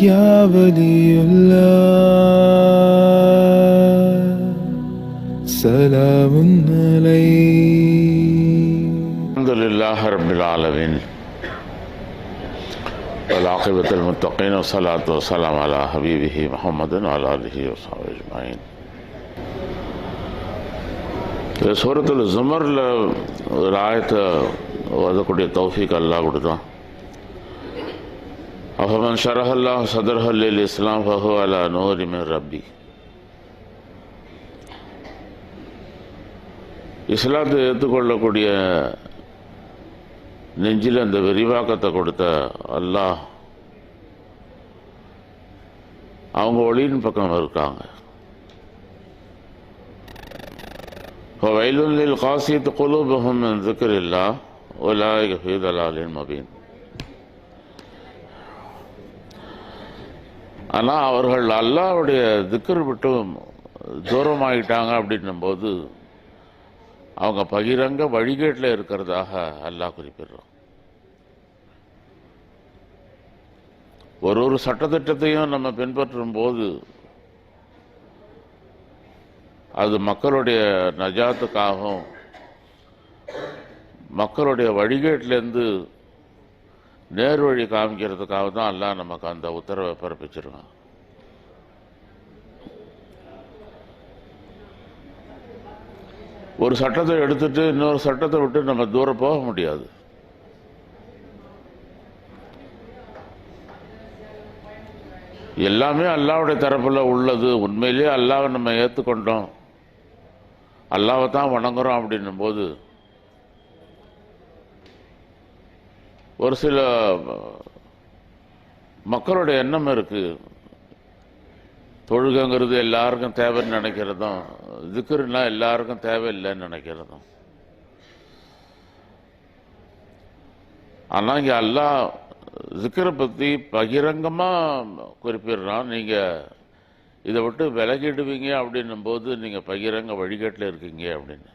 يا ولي الله سلام عليك. الحمد لله رب العالمين والعاقبة للمتقين والصلاة والسلام على حبيبه محمد وعلى آله وصحبه أجمعين. சூரத்துல் ஜுமரில் ஒரு ஆயத்தை ஓதக்கூடிய தௌஃபீக் அல்லாஹ் கொடுத்தான். அஃபமன் ஷரஹல்லாஹு ஸத்ரஹு லில் இஸ்லாம் ஃபஹுவ அலா நூரி மின் ரப்பி. இஸ்லாத்தை ஏற்றுக்கொள்ளக்கூடிய நெஞ்சில் அந்த விரிவாக்கத்தை கொடுத்த அல்லாஹ் அவங்க ஒளியின் பக்கம் இருக்காங்க. ஃபவைலுன் லில் காஸியத்தி குலூபுஹும் மின் ذிக்ரில்லாஹ் உலாயிக ஃபீ ضلالٍ முபீன். ஆனால் அவர்கள் அல்லாஹ்வுடைய திக்ர் விட்டு தூரமாகிட்டாங்க அப்படின்னும் போது அவங்க பகிரங்க வழிகேட்டில் இருக்கிறதாக அல்லாஹ் குறிப்பிடுறோம். ஒரு சட்டத்திட்டத்தையும் நம்ம பின்பற்றும் போது அது மக்களுடைய நஜாத்துக்காகவும் மக்களுடைய வழிகேட்டிலேருந்து நேர்வழி காமிக்கிறதுக்காக தான் அல்லாஹ் நமக்கு அந்த உத்தரவை பிறப்பிச்சிருக்கான். ஒரு சட்டத்தை எடுத்துட்டு இன்னொரு சட்டத்தை விட்டு நம்ம தூரம் போக முடியாது. எல்லாமே அல்லாஹ்வுடைய தரப்பில் உள்ளது. உண்மையிலேயே அல்லாஹ்வை நம்ம ஏற்றுக்கொண்டோம், அல்லாஹ்வை தான் வணங்குறோம் அப்படின்னும் போது ஒரு சில மக்களுடைய எண்ணம் இருக்கு, தொழுகைங்கிறது எல்லாருக்கும் தேவைன்னு நினைக்கிறதும், திக்ருன்னா எல்லாருக்கும் தேவையில்லைன்னு நினைக்கிறதும். ஆனால் இங்கே அல்லாஹ் திக்ரை பற்றி பகிரங்கமாக குறிப்பிடுறான். நீங்கள் இதை விட்டு விலகிடுவீங்க அப்படின்னும் போது நீங்கள் பகிரங்க வழிகாட்டில் இருக்கீங்க அப்படின்னு.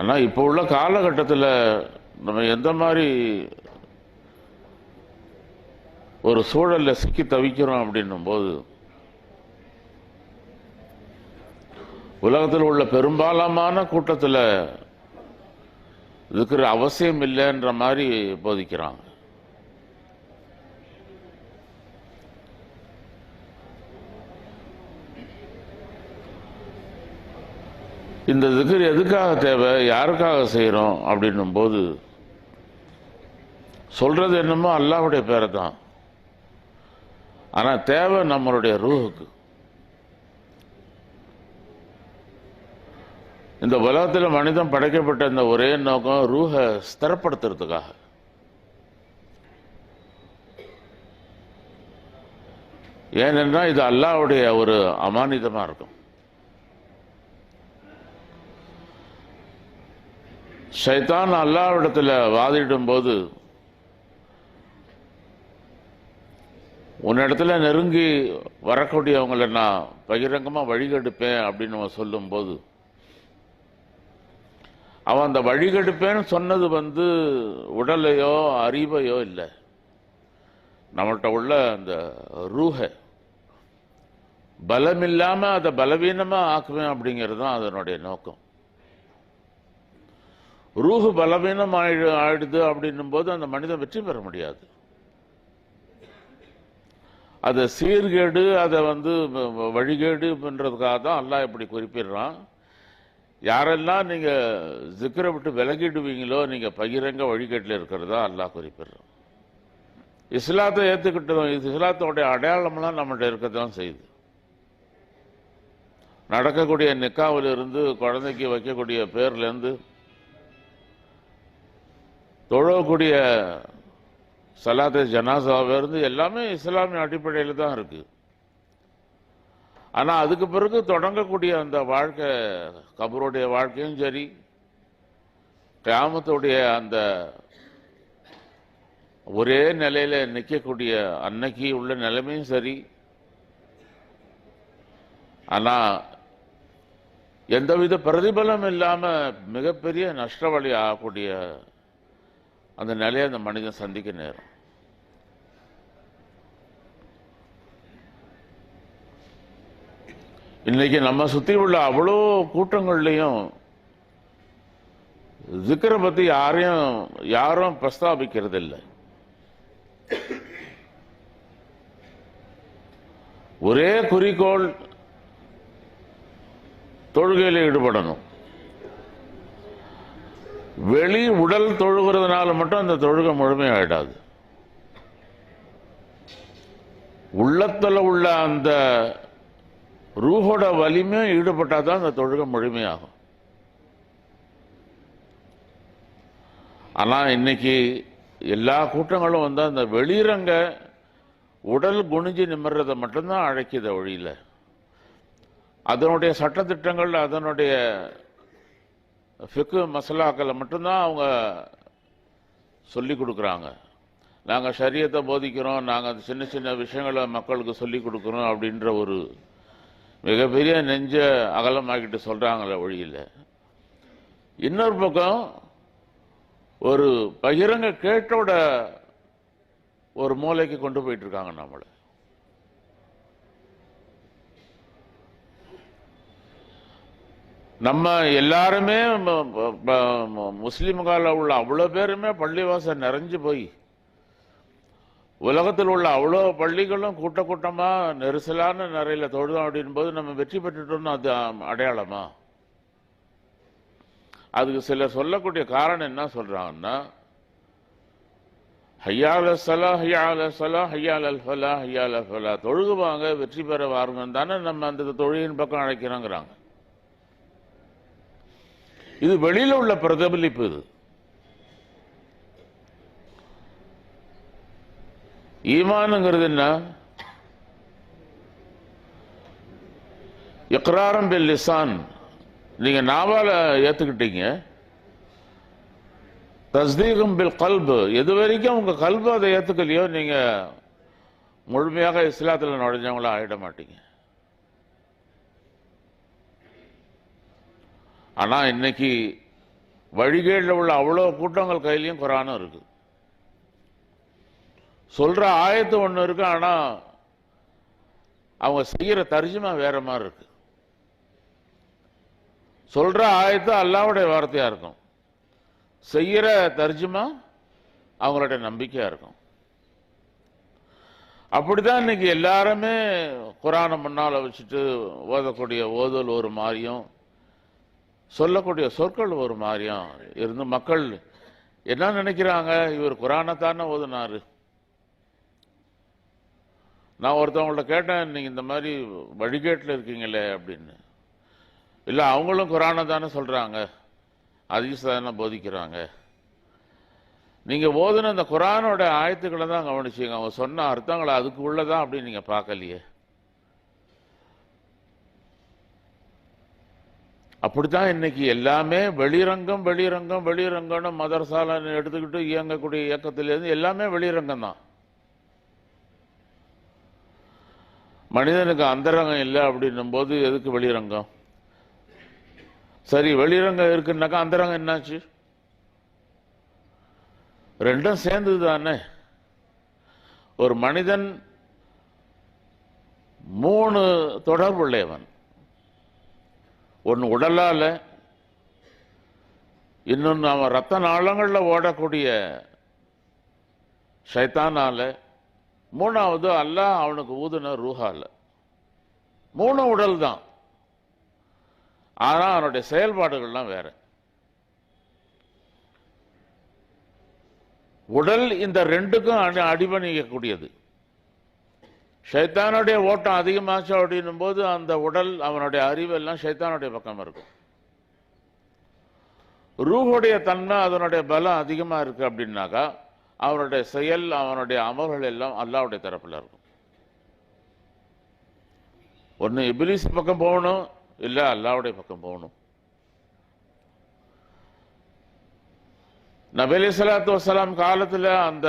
ஆனால் இப்போ உள்ள காலகட்டத்தில் நம்ம எந்த மாதிரி ஒரு சூழலில் சிக்கி தவிக்கிறோம் அப்படின்னும் போது உலகத்தில் உள்ள பெரும்பாலான கூட்டத்தில் இருக்கிற அவசியம் இல்லைன்ற மாதிரி போதிக்கிறாங்க. இந்த திக்ர் எதுக்காக தேவை, யாருக்காக செய்கிறோம் அப்படின்னும் போது சொல்றது என்னமோ அல்லாஹ்வுடைய பேரை தான். ஆனால் தேவை நம்மளுடைய ரூஹுக்கு. இந்த உலகத்தில் மனிதன் படைக்கப்பட்ட இந்த ஒரே நோக்கம் ரூஹை ஸ்திரப்படுத்துறதுக்காக. ஏனென்னா இது அல்லாஹ்வுடைய ஒரு அமானிதமாக இருக்கும். ஷைத்தான் அல்லாஹ்விடத்தில் வாதிடும் போது உன்னிடத்துல நெருங்கி வரக்கூடியவங்களை நான் பகிரங்கமாக வழிகெடுப்பேன் அப்படின்னு சொல்லும்போது அவன் அந்த வழிகெடுப்பேன்னு சொன்னது உடலையோ அறிவையோ இல்லை, நம்மள்கிட்ட உள்ள அந்த ரூஹை பலம் இல்லாமல் அதை பலவீனமாக ஆக்குவேன் அப்படிங்கிறது தான் அதனுடைய நோக்கம். ரூஹு பலவீனம் ஆயிடுது அப்படின்னும் போது அந்த மனிதன் வெற்றி பெற முடியாது. அதை சீர்கேடு, அதை வழிகேடு பண்றதுக்காக தான் அல்லாஹ் இப்படி குறிப்பிடுறான். யாரெல்லாம் நீங்க ஜிக்ரை விட்டு விலகிடுவீங்களோ நீங்க பகிரங்க வழிகேட்டில் இருக்கிறதா அல்லாஹ் குறிப்பிடுறான். இஸ்லாத்தை ஏற்றுக்கிட்டோம், இஸ்லாத்தோடைய அடையாளம்லாம் நம்மகிட்ட இருக்கத்தான் செய்யுது. நடக்கக்கூடிய நிக்காவிலிருந்து குழந்தைக்கு வைக்கக்கூடிய பேர்லேருந்து தொழக்கூடிய சலாத்தை ஜனாசாவிலிருந்து எல்லாமே இஸ்லாமிய அடிப்படையில் தான் இருக்கு. ஆனால் அதுக்கு பிறகு தொடங்கக்கூடிய அந்த வாழ்க்கை, கபருடைய வாழ்க்கையும் சரி, கியாமத்துடைய அந்த ஒரே நிலையில நிற்கக்கூடிய அன்னைக்கு உள்ள நிலைமையும் சரி, ஆனால் எந்தவித பிரதிபலம் இல்லாமல் மிகப்பெரிய நஷ்டவழி ஆகக்கூடிய அந்த நிலையை அந்த மனிதன் சந்திக்க நேரம். இன்னைக்கு நம்ம சுத்தி உள்ள அவ்வளோ கூட்டங்கள்லையும் ஜிக்கரை பத்தி யாரும் பிரஸ்தாபிக்கிறது இல்லை. ஒரே குறிக்கோள், தொழுகையில் ஈடுபடணும். வெளி உடல் தொழுகிறதுனால மட்டும் அந்த தொழுகை முழுமையாயிடாது. உள்ளத்துல உள்ள அந்த ரூஹோட வலிமையும் ஈடுபட்டாதான் அந்த தொழுகை முழுமையாகும். ஆனா இன்னைக்கு எல்லா கூட்டங்களும் வந்து அந்த வெளிரங்க உடல் குனிஞ்சு நிமிர்றதை மட்டும்தான் அழைக்குத வழியில அதனுடைய சட்டத்திட்டங்கள், அதனுடைய ஃபிக்கு மசலாக்களை மட்டும்தான் அவங்க சொல்லி கொடுக்குறாங்க. நாங்கள் ஷரியத்தை போதிக்கிறோம், நாங்கள் சின்ன சின்ன விஷயங்களை மக்களுக்கு சொல்லி கொடுக்குறோம் அப்படின்ற ஒரு மிகப்பெரிய நெஞ்ச அகலமாக்கிட்டு சொல்றாங்களே வழியில். இன்னொரு பக்கம் ஒரு பகிரங்க கேட்டோட ஒரு மூலைக்கு கொண்டு போயிட்டு இருக்காங்க நம்மளை. நம்ம எல்லாருமே முஸ்லிம்கால உள்ள அவ்வளோ பேருமே பள்ளிவாசல் நிறைஞ்சு போய் உலகத்தில் உள்ள அவ்வளோ பள்ளிகளும் கூட்ட கூட்டமா நெரிசலான நிறையில தொழுதோம் அப்படின் போது நம்ம வெற்றி பெற்றுட்டோம்னு அது அடையாளமா? அதுக்கு சிலர் சொல்லக்கூடிய காரணம் என்ன சொல்றாங்கன்னா, ஹய்யால ஸலா ஹய்யால ஸலா ஹய்யாலல் ஃபலா ஹய்யாலல் ஃபலா, தொழுகுவாங்க வெற்றி பெற வாருங்கன்னு தானே நம்ம அந்த தொழுகையின் பக்கம் அழைக்கிறோங்கிறாங்க. இது வெளியில உள்ள பிரதிபலிப்பு. இது ஈமானுங்கிறது என்ன? இக்ராரம் பில் லிசான், நீங்க நாவால ஏத்துக்கிட்டீங்க. தஸ்தீகம் பில் கல்பு, எது வரைக்கும் உங்க கல்பு அதை ஏத்துக்கலையோ நீங்க முழுமையாக இஸ்லாத்தில் நுழைஞ்சவங்களா ஆயிட மாட்டீங்க. ஆனா இன்னைக்கு வழிகேடுல உள்ள அவ்வளோ கூட்டங்கள் கையிலையும் குரானும் இருக்கு. சொல்ற ஆயத்து ஒண்ணு இருக்கு, ஆனா அவங்க செய்யற தர்ஜுமா வேற மாதிரி இருக்கு. சொல்ற ஆயத்து அல்லாஹ்வுடைய வார்த்தையா இருக்கும், செய்யற தர்ஜுமா அவங்களுடைய நம்பிக்கையா இருக்கும். அப்படிதான் இன்னைக்கு எல்லாருமே குரானை முன்னால வச்சுட்டு ஓதக்கூடிய ஓதல் ஒரு மாதிரியும் சொல்லக்கூடிய சொற்கள் ஒரு மாதிரியும் இருந்து மக்கள் என்ன நினைக்கிறாங்க, இவர் குரானை தானே ஓதுனாரு. நான் ஒருத்தவங்கள்ட்ட கேட்டேன், நீங்க இந்த மாதிரி வழிகேட்டில் இருக்கீங்களே அப்படின்னு. இல்லை, அவங்களும் குரானை தானே சொல்றாங்க, ஹதீஸ் தானே போதிக்கிறாங்க. நீங்க ஓதுன அந்த குரானோட ஆயத்துக்களை தான் கவனிச்சீங்க, அவங்க சொன்ன அர்த்தங்களை அதுக்கு உள்ளதான் அப்படின்னு நீங்க பார்க்கலையே. அப்படித்தான் இன்னைக்கு எல்லாமே வெளிரங்கம் வெளிரங்கம் வெளிரங்கம்னு மதரசால எடுத்துக்கிட்டு இயங்கக்கூடிய இயக்கத்திலிருந்து எல்லாமே வெளிரங்கம் தான். மனிதனுக்கு அந்தரங்கம் இல்லை அப்படின்னும் போது எதுக்கு வெளிரங்கம்? சரி, வெளிரங்கம் இருக்குன்னாக்கா அந்தரங்கம் என்னாச்சு? ரெண்டும் சேர்ந்தது தானே. ஒரு மனிதன் 3 தொடர்புள்ளவன். ஒன்னு உடலால, இன்னொன்னு அவன் ரத்த நாளங்கள்ல ஓடக்கூடிய ஷைத்தானால, 3வது அல்லாஹ் அவனுக்கு ஊதுன ரூஹால. 3 உடல் தான், ஆனா அவனுடைய செயல்பாடுகள்லாம் வேற. உடல் இந்த 2க்கும் அடிபணிக்கக்கூடியது. ஷைத்தானுடைய ஓட்டம் அதிகமாச்சு அப்படின்னும் போது அந்த உடல், அவனுடைய அறிவு எல்லாம் ஷைத்தானுடைய பக்கம் இருக்கும். ரூஹுடைய தன்மை, அதனுடைய பலம் அதிகமா இருக்கு அப்படின்னாக்கா அவனுடைய செயல், அவனுடைய அமல்கள் எல்லாம் அல்லாஹ்வுடைய தரப்புல இருக்கும். ஒன்னு இப்லீஸ் பக்கம் போகணும், இல்ல அல்லாஹ்வுடைய பக்கம் போகணும். நபி ஸல்லல்லாஹு அலைஹி வஸல்லம் காலத்துல அந்த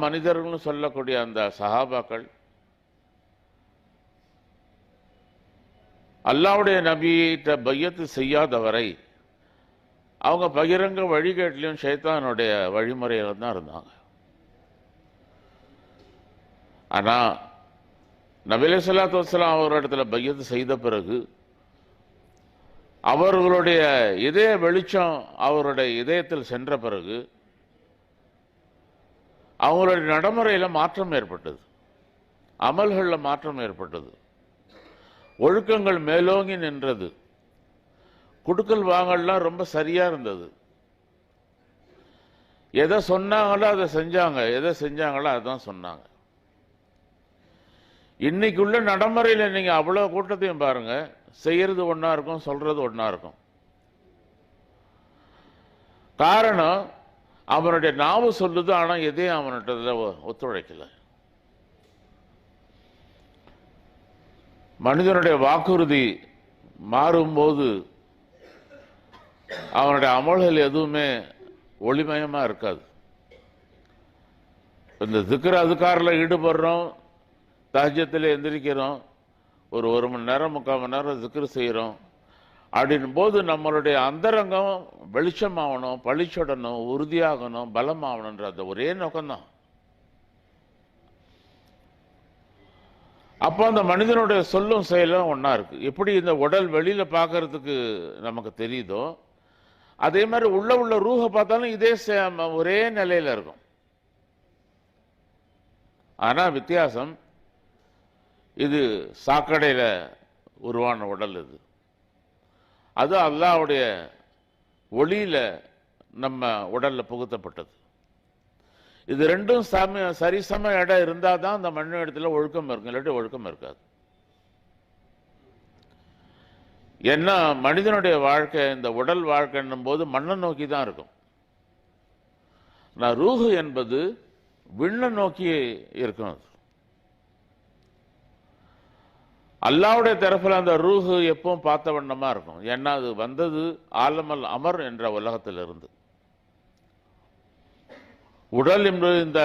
மனிதர்கள் சொல்லக்கூடிய அந்த சஹாபாக்கள் அல்லாஹ்வுடைய நபியிட்ட பையத்து செய்யாதவரை அவங்க பகிரங்க வழிகேட்டிலையும் ஷைத்தானுடைய வழிமுறையில தான் இருந்தாங்க. ஆனா நபி ஸல்லல்லாஹு அலைஹி வஸல்லம் அவரிடத்துல பையத்து செய்த பிறகு அவர்களுடைய இதய வெளிச்சம் அவருடைய இதயத்தில் சென்ற பிறகு அவங்களுடைய நடைமுறையில் மாற்றம் ஏற்பட்டது, அமல்களில் மாற்றம் ஏற்பட்டது, ஒழுக்கங்கள் மேலோங்கி நின்றது, குடுக்கல் வாங்கல்லாம் ரொம்ப சரியா இருந்தது. எதை சொன்னாங்களோ அதை செஞ்சாங்க, எதை செஞ்சாங்களோ அதான் சொன்னாங்க. இன்னைக்குள்ள நடைமுறையில் நீங்க அவ்வளவு கூட்டத்தையும் பாருங்க, செய்யறது ஒன்னா இருக்கும், சொல்றது ஒன்னா இருக்கும். காரணம் அவனுடைய நாவு சொல்லுது, ஆனா எதையும் அவன்கிட்ட ஒத்துழைக்கல. மனிதனுடைய வாக்குறுதி மாறும்போது அவனுடைய அமல்கள் எதுவுமே ஒளிமயமா இருக்காது. இந்த திக்ர் அதுக்காரில் ஈடுபடுறோம், தஹஜ்ஜத்தில் எந்திரிக்கிறோம், ஒரு மணி நேரம் 3/4 மணி நேரம் திக்ர் செய்கிறோம். அப்படின் போது நம்மளுடைய அந்தரங்கம் வெளிச்சமாகணும், பளிச்சுடணும், உறுதியாகணும், பலமாகணுன்ற அந்த ஒரே நோக்கம்தான். அப்போ அந்த மனிதனுடைய சொல்லும் செயலும் ஒன்னா இருக்கு. எப்படி இந்த உடல் வெளியில பார்க்கறதுக்கு நமக்கு தெரியுதோ அதே மாதிரி உள்ள ரூஹ பார்த்தாலும் இதே ஒரே நிலையில இருக்கும். ஆனா வித்தியாசம், இது சாக்கடையில உருவான உடல், அது அல்லாஹ்வுடைய ஒளியில நம்ம உடல்ல புகுத்தப்பட்டது. இது ரெண்டும் சரிசம இடம் இருந்தால் தான் அந்த மண்ணு இடத்துல ஒழுக்கம் இருக்கும், இல்லாட்டி ஒழுக்கம் இருக்காது. ஏன்னா மனிதனுடைய வாழ்க்கை, இந்த உடல் வாழ்க்கைன்னும் போது மண்ணை நோக்கி தான் இருக்கும். நான் ரூஹு என்பது விண்ணை நோக்கி இருக்கும். அல்லாஹ்வுடைய தரப்புல அந்த ரூஹு எப்பவும் பார்த்த வண்ணமா இருக்கும். ஏன்னா அது வந்தது ஆலமல் அமர் என்ற உலகத்திலிருந்து. உடல் என்பது இந்த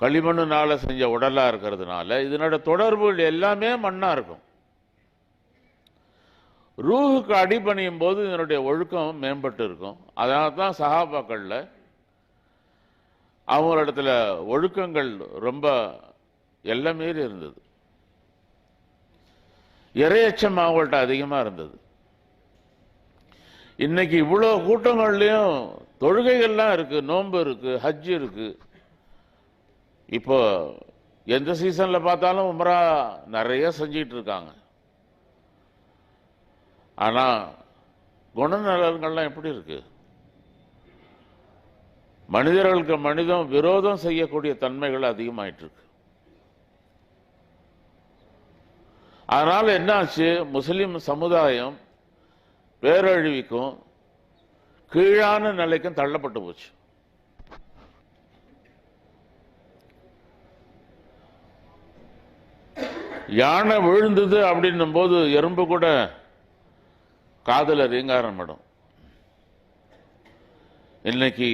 களிமண்ணுனால செஞ்ச உடலா இருக்கிறதுனால இதனோட தொடர்புகள் எல்லாமே மண்ணா இருக்கும். ரூஹுக்கு அடிபணியும் போது இதனுடைய ஒழுக்கம் மேம்பட்டு இருக்கும். அதனால தான் சஹாபாக்கள்ல அவங்களிடத்துல ஒழுக்கங்கள் ரொம்ப எல்லாம் மீறி இருந்தது. இறையச்சம் அவங்கள்ட்ட அதிகமா இருந்தது. இன்னைக்கு இவ்வளவு கூட்டங்கள்லயும் தொழுகைகள்லாம் இருக்கு, நோன்பு இருக்கு, ஹஜ் இருக்கு. இப்போ எந்த சீசன்ல பார்த்தாலும் உம்ரா நிறைய செஞ்சிட்டு இருக்காங்க. ஆனா குணநலன்கள்லாம் எப்படி இருக்கு? மனிதர்களுக்கு மனிதம் விரோதம் செய்யக்கூடிய தன்மைகள் அதிகமாயிட்டு இருக்கு. அதனால என்னாச்சு, முஸ்லிம் சமுதாயம் பேரழிவுக்கும் கீழான நிலைக்கும் தள்ளப்பட்டு போச்சு. யானை விழுந்தது அப்படின்னும் போது எறும்பு கூட காதல ரீங்காரம் படும். இன்னைக்கு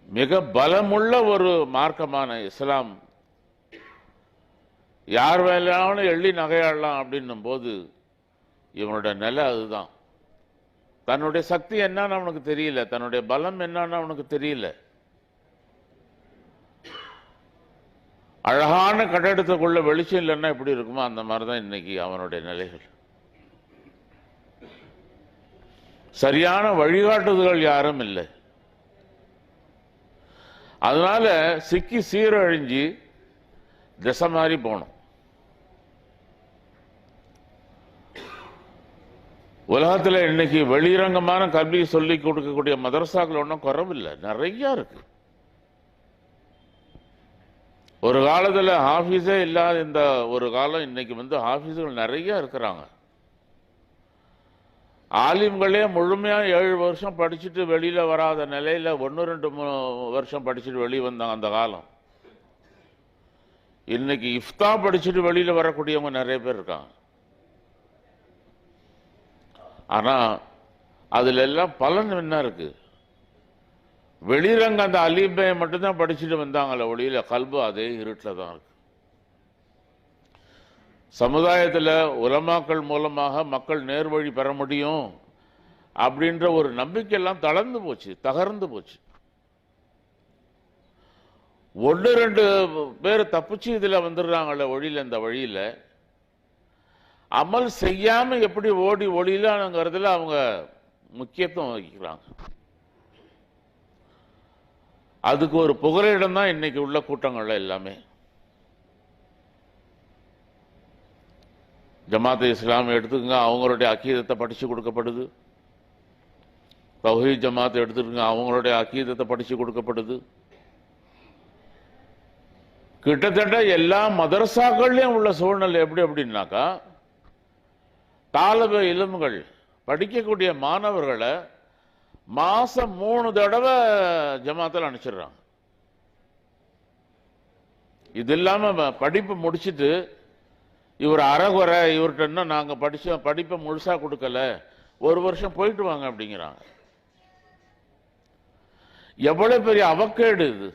மிக பலமுள்ள ஒரு மார்க்கமான இஸ்லாம் யார் வேலையாலும் எள்ளி நகையாடலாம் அப்படின்னும் போது இவனோட நிலை அதுதான். தன்னுடைய சக்தி என்னன்னு அவனுக்கு தெரியல, தன்னுடைய பலம் என்னன்னு அவனுக்கு தெரியல. அழகான கட்டடத்துக்குள்ள வெளிச்சம் இல்லைன்னா எப்படி இருக்குமோ அந்த மாதிரிதான் இன்னைக்கு அவனுடைய நிலைகள். சரியான வழிகாட்டுதல்கள் யாரும் இல்லை. அதனால சிக்கி சீரழிஞ்சு திசை மாறி போனோம். உலகத்தில் இன்னைக்கு வெளிரங்கமான கல்வி சொல்லி கொடுக்கக்கூடிய மதரசாக்கள் ஒன்றும் குறவில்லை, நிறைய இருக்கு. ஒரு காலத்தில் ஹாஃபீஸே இல்லாத இந்த ஒரு காலம் இன்னைக்கு ஹாஃபீஸுகள் நிறைய இருக்கிறாங்க. ஆலிம்களே முழுமையா 7 வருஷம் படிச்சுட்டு வெளியில வராத நிலையில 1-2 வருஷம் படிச்சுட்டு வெளியே வந்தாங்க அந்த காலம். இன்னைக்கு இஃப்தா படிச்சுட்டு வெளியில வரக்கூடியவங்க நிறைய பேர் இருக்காங்க. ஆனா அதுல எல்லாம் பலன் என்ன இருக்கு? வெளிரங்க அந்த அலீபையை மட்டும்தான் படிச்சுட்டு வந்தாங்களே ஒளியில கல்பு அதே இருட்டில் தான் இருக்கு. சமுதாயத்தில் உலமாக்கள் மூலமாக மக்கள் நேர்வழி பெற முடியும் அப்படின்ற ஒரு நம்பிக்கை எல்லாம் தளர்ந்து போச்சு, தகர்ந்து போச்சு. ஒன்று ரெண்டு பேர் தப்பிச்சு இதுல வந்துடுறாங்கல்ல ஒளியில, இந்த வழியில அமல் செய்யாம எப்படி ஓடி ஒளியிலாங்கிறதுல அவங்க முக்கியத்துவம் வகிக்கிறாங்க. அதுக்கு ஒரு புகலிடம் தான் இன்னைக்கு உள்ள கூட்டங்கள்ல எல்லாமே. ஜமாத் இஸ்லாம் எடுத்துக்கங்க, அவங்களுடைய அக்கீதத்தை படிச்சு கொடுக்கப்படுது. தௌஹீத் ஜமாத் எடுத்துக்கங்க, அவங்களுடைய அக்கீதத்தை படிச்சு கொடுக்கப்படுது. கிட்டத்தட்ட எல்லா மதரசாக்கள்லயும் உள்ள சூழ்நிலை எப்படி அப்படின்னாக்கா, தாலப இளம்கள் படிக்கக்கூடிய மாணவர்களை மாசம் 3 தடவை ஜமாத்தில் அனுப்பிச்சிடுறாங்க. இது இல்லாம படிப்பு முடிச்சுட்டு இவர் அறகுறை, இவர்கிட்ட இன்னும் நாங்க படிப்பை முழுசா கொடுக்கல, 1 வருஷம் போயிட்டு வாங்க அப்படிங்கிறாங்க. எவ்வளவு பெரிய அவக்கேடு இது!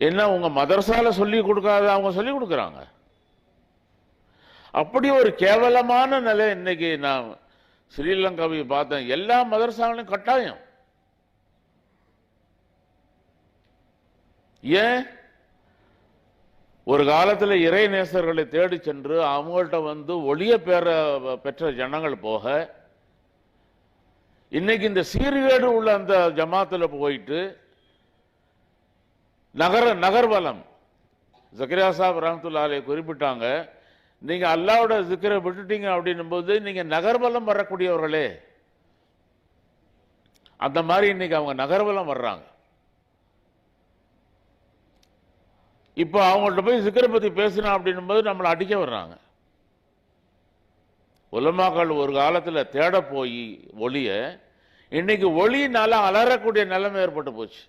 என்ன உங்க மதரசால சொல்லி கொடுக்காத அவங்க சொல்லி கொடுக்கறாங்க. அப்படி ஒரு கேவலமான நிலை இன்னைக்கு நான் ஸ்ரீலங்காவை பார்த்தேன். எல்லா மதரசாவிலும் கட்டாயம். ஏன்? ஒரு காலத்தில் இறை நேசர்களை தேடி சென்று அவங்கள்ட்ட ஒளிய பெற்ற ஜனங்கள் போக, இன்னைக்கு இந்த சீர்கேடு உள்ள அந்த ஜமாத்தில் போயிட்டு நகர்வலம் ஜக்கரியா சாஹிப் ரஹ்மத்துல்லாஹி அலைஹி குறிப்பிட்டாங்க, நீங்க அல்லாஹ்வோட ஜிக்ரை விட்டுட்டீங்க அப்படின்னும் போது நீங்க நகர்வலம் வரக்கூடியவர்களே. அந்த மாதிரி இன்னைக்கு அவங்க நகர்வலம் வர்றாங்க. இப்போ அவங்கள்ட்ட போய் ஜிக்ரை பத்தி பேசினா அப்படின்னும் போது நம்மளை அடிக்க வர்றாங்க. உலமாக்கள் ஒரு காலத்துல தேட போய் ஒளிய, இன்னைக்கு ஒளியினால அலறக்கூடிய நிலைமை ஏற்பட்டு போச்சு.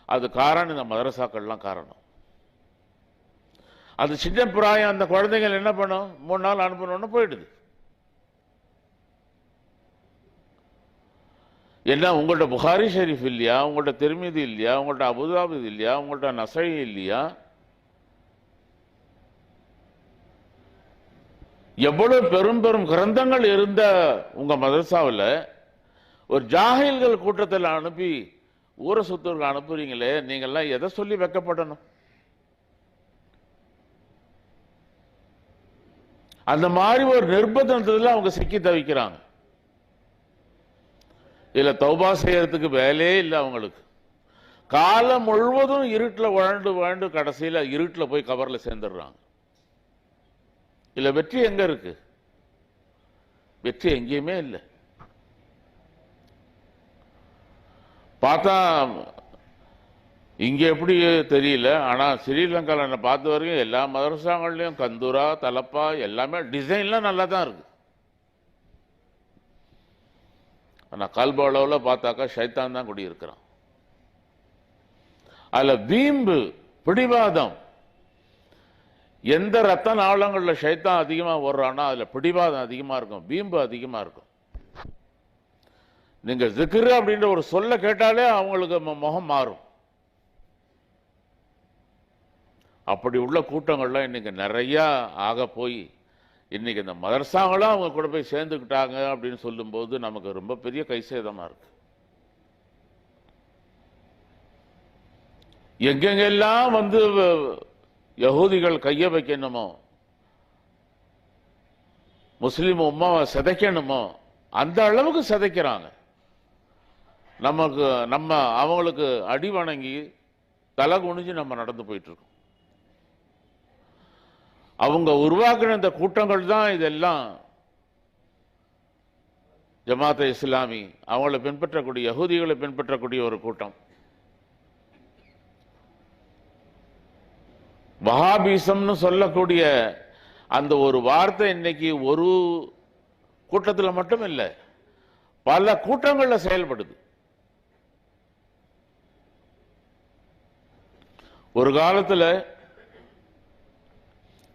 அது காரணம் இந்த மதரசாக்கள்லாம் காரணம். அது சின்ன பிராயம் அந்த குழந்தைகள் என்ன பண்ணும், 3 நாள் அனுப்பணும்னு போயிடுது. என்ன உங்கள்ட்ட புகாரி ஷெரீஃப் இல்லையா, உங்கள்ட்ட திர்மிதி இல்லையா, உங்கள்ட்ட அபுதாபித் இல்லையா, உங்கள்ட்ட நசை இல்லையா? எவ்வளவு பெரும் பெரும் கிரந்தங்கள் இருந்த உங்க மதரசாவில் ஒரு ஜாஹில்கள் கூட்டத்தில் அனுப்பி ஊர சொத்தூர்கள் அனுப்புறீங்களே, நீங்கள்லாம் எதை சொல்லி வைக்கப்படணும்? அந்த மாதிரி ஒரு நிர்பந்தத்தில் அவங்க சிக்கி தவிக்கிறாங்க. இல்ல தௌபா செய்யறதுக்கு வேலையே இல்லை அவங்களுக்கு. காலம் முழுவதும் இருட்டில் வாழ்ந்து கடைசியில் இருட்டில் போய் கபர்ல சேர்ந்துடுறாங்க. இல்ல வெற்றி எங்க இருக்கு? வெற்றி எங்கேயுமே இல்லை. பார்த்தா இங்க எப்படி தெரியல, ஆனா ஸ்ரீலங்கால என்ன பார்த்த வரைக்கும் எல்லா மதரசாங்கள்லயும் கந்தூரா, தலப்பா எல்லாமே டிசைன்லாம் நல்லா தான் இருக்கு. ஆனா கல்ப அளவுல பார்த்தாக்கா ஷைத்தான் தான் குடியிருக்கிறான். அதுல வீம்பு, பிடிவாதம். எந்த ரத்த நாளங்கள்ல ஷைத்தான் அதிகமா ஓடுறானோ அதுல பிடிவாதம் அதிகமா இருக்கும், வீம்பு அதிகமா இருக்கும். நீங்க ஜிக்ரு அப்படின்ற ஒரு சொல்ல கேட்டாலே அவங்களுக்கு முகம் மாறும். அப்படி உள்ள கூட்டங்கள்லாம் இன்னைக்கு நிறைய ஆக போய் இன்னைக்கு இந்த மதரசாங்களும் அவங்க கூட போய் சேர்ந்துக்கிட்டாங்க அப்படின்னு சொல்லும் போது நமக்கு ரொம்ப பெரிய கைசேதமா இருக்கு. எங்கெங்கெல்லாம் யகூதிகள் கைய வைக்கணுமோ, முஸ்லிம் உம்மாவை சிதைக்கணுமோ அந்த அளவுக்கு சிதைக்கிறாங்க. நம்ம அவங்களுக்கு அடி வணங்கி தலை குனிஞ்சு நம்ம நடந்து போயிட்டு இருக்கோம். அவங்க உருவாக்கின இந்த கூட்டங்கள் தான் இதெல்லாம். ஜமாத் இஸ்லாமி அவங்களை பின்பற்றக்கூடிய யகூதிகளை பின்பற்றக்கூடிய ஒரு கூட்டம். வஹாபிசம்னு சொல்லக்கூடிய அந்த ஒரு வார்த்தை இன்னைக்கு ஒரு கூட்டத்தில் மட்டும் இல்லை, பல கூட்டங்கள்ல செயல்படுது. ஒரு காலத்துல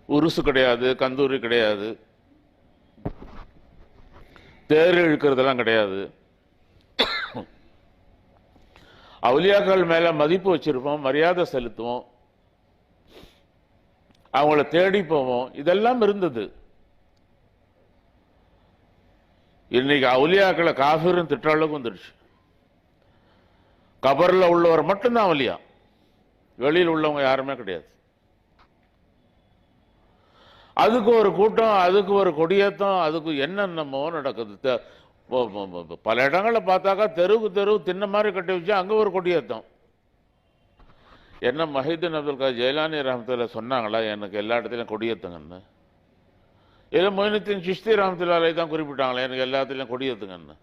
உருசு கிடையாது, கந்தூரி கிடையாது, தேர் இழுக்கிறதெல்லாம் கிடையாது. அவுலியாக்கள் மேல மதிப்பு வச்சிருப்போம், மரியாதை செலுத்துவோம், அவங்கள தேடி போவோம், இதெல்லாம் இருந்தது. இன்னைக்கு அவுலியாக்களை காஃபிர்னு திட்ட அளவுக்கு வந்துடுச்சு. கபர்ல உள்ளவர் மட்டும்தான் அவுலியா, வெளியில் உள்ளவங்க யாருமே கிடையாது. அதுக்கு ஒரு கூட்டம், அதுக்கு ஒரு கொடியேற்றம், அதுக்கு என்னென்னமோ நடக்குது. பல இடங்களில் பார்த்தாக்கா தெருவுக்கு தெருவு தின்ன மாதிரி கட்டி வச்சு அங்கே ஒரு கொடியேற்றம். என்ன மஹிதீன் அப்துல் காதர் ஜெயலானி ரஹமத்துல்லாஹி சொன்னாங்களா எனக்கு எல்லா இடத்துலையும் கொடியேற்றுங்கன்னு? இல்லை மொய்னுத்தீன் சிஷ்தி ரஹமத்துல்லாஹி தான் குறிப்பிட்டாங்களா எனக்கு எல்லா இடத்துலையும் கொடியேற்றுங்கன்னு?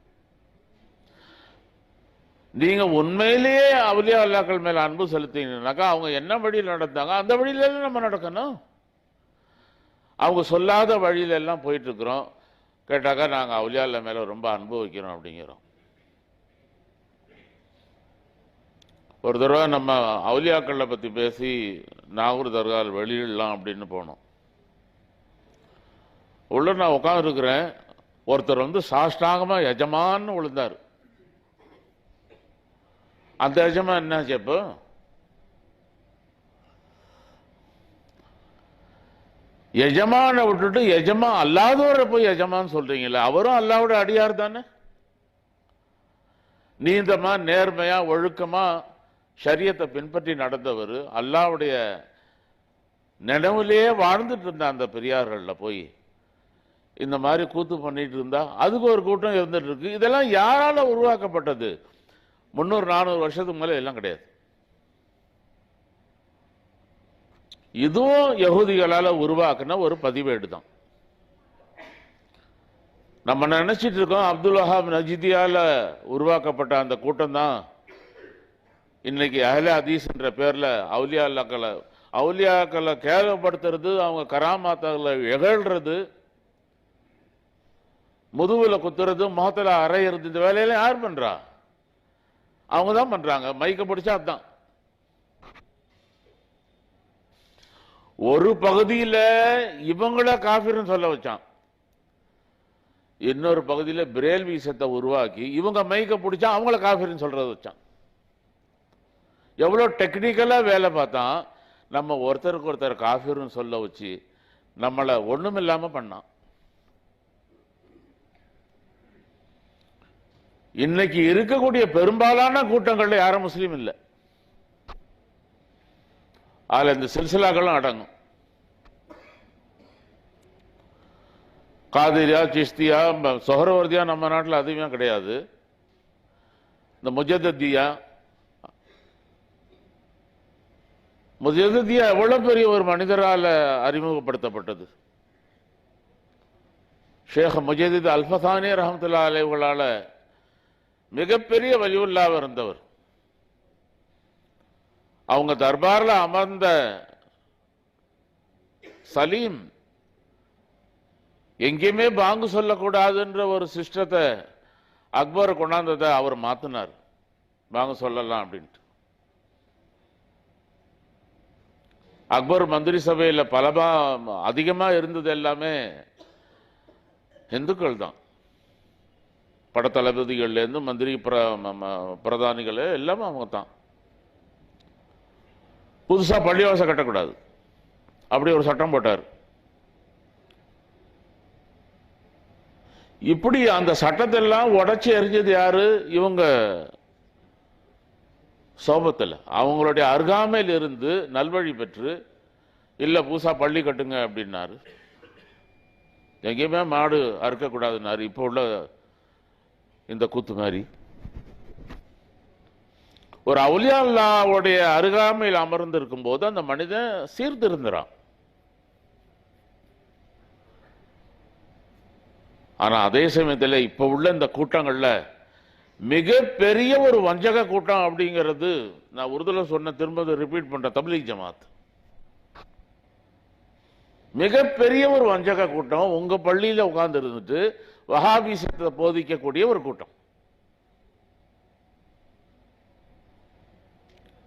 நீங்க உண்மையிலேயே அவுலியா அல்லாக்கள் மேல அன்பு செலுத்தீங்கன்னாக்கா அவங்க என்ன வழியில் நடந்தாங்க அந்த வழியில நம்ம நடக்கணும். அவங்க சொல்லாத வழியில எல்லாம் போயிட்டு இருக்கிறோம். கேட்டாக்கா நாங்க அவுலியா அல்லா மேல ரொம்ப அன்பு வைக்கிறோம் அப்படிங்கிறோம். ஒரு தடவை நம்ம அவுலியாக்களை பத்தி பேசி நாகூர் தர்காவில் வெளியிடலாம் அப்படின்னு போனோம். உள்ள நான் உட்கார்ந்து இருக்கிறேன். ஒருத்தர் வந்து சாஷ்டாங்கமா எஜமான்னு விழுந்தார். அந்த எஜமான் என்னாச்சு? இப்போ எஜமான விட்டுட்டு எஜமா அல்லாதவரை போய் எஜமான்னு சொல்றீங்களா? அவரும் அல்லாவோட அடியார் தானே. நீந்தமா நேர்மையா ஒழுக்கமா ஷரியத்தை பின்பற்றி நடந்தவர், அல்லாவுடைய நினைவிலேயே வாழ்ந்துட்டு இருந்த அந்த பெரியார்கள்ல போய் இந்த மாதிரி கூத்து பண்ணிட்டு இருந்தா அதுக்கு ஒரு கூட்டம் இருந்துட்டு இருக்கு. இதெல்லாம் யாரால உருவாக்கப்பட்டது? 300-400 வருஷத்துக்கு மேல எல்லாம் கிடையாது. இதுவும் யகூதிகளால உருவாக்குன ஒரு பதிவேடு தான். நம்ம நினைச்சிட்டு இருக்கோம் அப்துல் வஹாப் நஜிதியால உருவாக்கப்பட்ட அந்த கூட்டம் தான் இன்னைக்கு அஹ்லே ஹதீஸ் என்ற பேர்ல அவுலியாக்களை கேவலப்படுத்துறது, அவங்க கராமாத்தங்களை இகழ்றது, முதுகுல குத்துறது, முகத்துல அரையிறது, இந்த வேலையெல்லாம் யார் பண்றா? அவங்க தான் பண்றாங்க. மைக்க பிடிச்சா அதுதான். ஒரு பகுதியில் இவங்கள காஃபிர்னு சொல்ல வச்சான், இன்னொரு பகுதியில் பிரேல் வீசத்தை உருவாக்கி இவங்க மைக்க பிடிச்சா அவங்கள காஃபிர்னு சொல்றது வச்சான். எவ்வளவு டெக்னிக்கலா வேலை பார்த்தான். நம்ம ஒருத்தருக்கு ஒருத்தர் காஃபிர்னு சொல்ல வச்சு நம்மளை ஒண்ணும் இல்லாம பண்ணான். இன்னைக்கு இருக்கக்கூடிய பெரும்பாலான கூட்டங்கள்ல யாரும் முஸ்லீம் இல்லை. அதுல இந்த சில்சிலாக்களும் அடங்கும். காதிரியா, சிஸ்தியா, சொஹரவர்தியா நம்ம நாட்டில் அதிகமாக கிடையாது. இந்த முஜத்ததியா எவ்வளவு பெரிய ஒரு மனிதரால் அறிமுகப்படுத்தப்பட்டது. ஷேக் முஜதித் அல்ஃபசானி ரஹமத்துல்லாஹி அலைஹிவர்களால மிகப்பெரிய வலியுல்லாஹ் இருந்தவர். அவங்க தர்பார்ல அமர்ந்த சலீம் எங்கேயுமே பாங்கு சொல்லக்கூடாதுன்ற ஒரு சிஸ்டத்தை அக்பர் கொண்டாந்ததை அவர் மாத்தினார். பாங்கு சொல்லலாம் அப்படின்ட்டு. அக்பர் மந்திரி சபையில் அதிகமா இருந்தது எல்லாமே இந்துக்கள் தான். படத்தளபதிகள்ல இருந்து மந்திரி பிரதானிகள் எல்லாமே அவங்க தான். புதுசா பள்ளிவாசம் கட்டக்கூடாது அப்படி ஒரு சட்டம் போட்டார். இப்படி அந்த சட்டத்தை எல்லாம் உடைச்சு எரிஞ்சது யாரு? இவங்க சோபத்தில் அவங்களுடைய அருகாமையில் இருந்து நல்வழி பெற்று இல்ல பூசா பள்ளி கட்டுங்க அப்படின்னாரு. எங்கேயுமே மாடு அறுக்கக்கூடாதுன்னாரு. இப்போ உள்ள இந்த கூத்து மாதிரி ஒரு அவுலியா அல்லாஹ்வுடைய அருகாமையில் அமர்ந்து இருக்கும் போது அந்த மனிதன் சீர்திருந்துறான். ஆனா அதே சமயத்தில் இப்ப உள்ள இந்த கூட்டங்கள்ல மிகப்பெரிய ஒரு வஞ்சக கூட்டம் அப்படிங்கிறது, நான் உருதுல சொன்ன திரும்ப ரிப்பீட் பண்ற, தப்லீக் ஜமாத் மிகப்பெரிய ஒரு வஞ்சக கூட்டம். உங்க பள்ளியில உட்கார்ந்து இருந்துட்டு வஹாபிசத்தை போதிக்கக்கூடிய ஒரு கூட்டம்.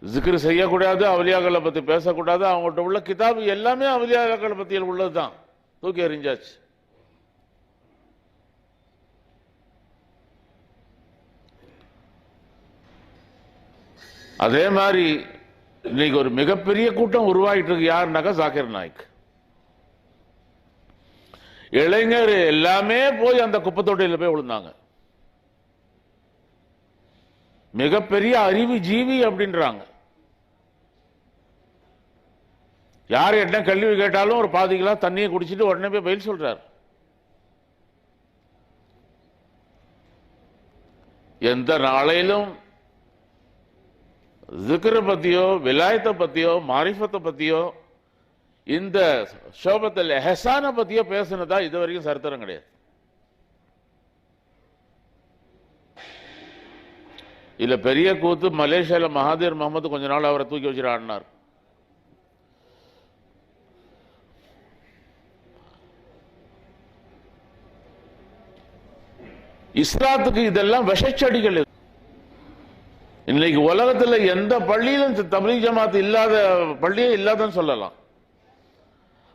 ஜிக்ர் செய்யக்கூடாது, அவுலியாக்களை பத்தி பேசக்கூடாது, அவங்கள்ட்ட உள்ள கிதாபு எல்லாமே அவுலியாக்களை பத்தி உள்ளதுதான், தூக்கி எறிஞ்சாச்சு. அதே மாதிரி இன்னைக்கு ஒரு மிகப்பெரிய கூட்டம் உருவாகிட்டு இருக்கு. யாருனாக்கா ஜாகிர் நாயக். இளைஞர் எல்லாமே போய் அந்த குப்பை தொட்டியில் போய் விழுந்தாங்க. மிகப்பெரிய அறிவு ஜீவி அப்படின்றாங்க. யார் என்ன கேள்வி கேட்டாலும் ஒரு பாதிக்கலாம் தண்ணியை குடிச்சிட்டு உடனே போய் பதில் சொல்றார். எந்த நாளையிலும் ஜிக்ர பத்தியோ விலாயத்தை பத்தியோ மாரிஃபத்தை பத்தியோ இந்த ஷோபத்தில் எஹசான பத்தியோ பேசுனதா இது வரைக்கும் சரித்திரம் கிடையாது. இல்ல பெரிய கூத்து மலேசியால மகாதீர் முகமது கொஞ்ச நாள் அவரை தூக்கி வச்சுட்டு ஆடினார். இஸ்லாத்துக்கு இதெல்லாம் விஷச்செடிகள். இன்னைக்கு உலகத்தில் எந்த பள்ளியிலும் தப்லீக் ஜமாத் இல்லாத பள்ளியே இல்லாதன்னு சொல்லலாம்.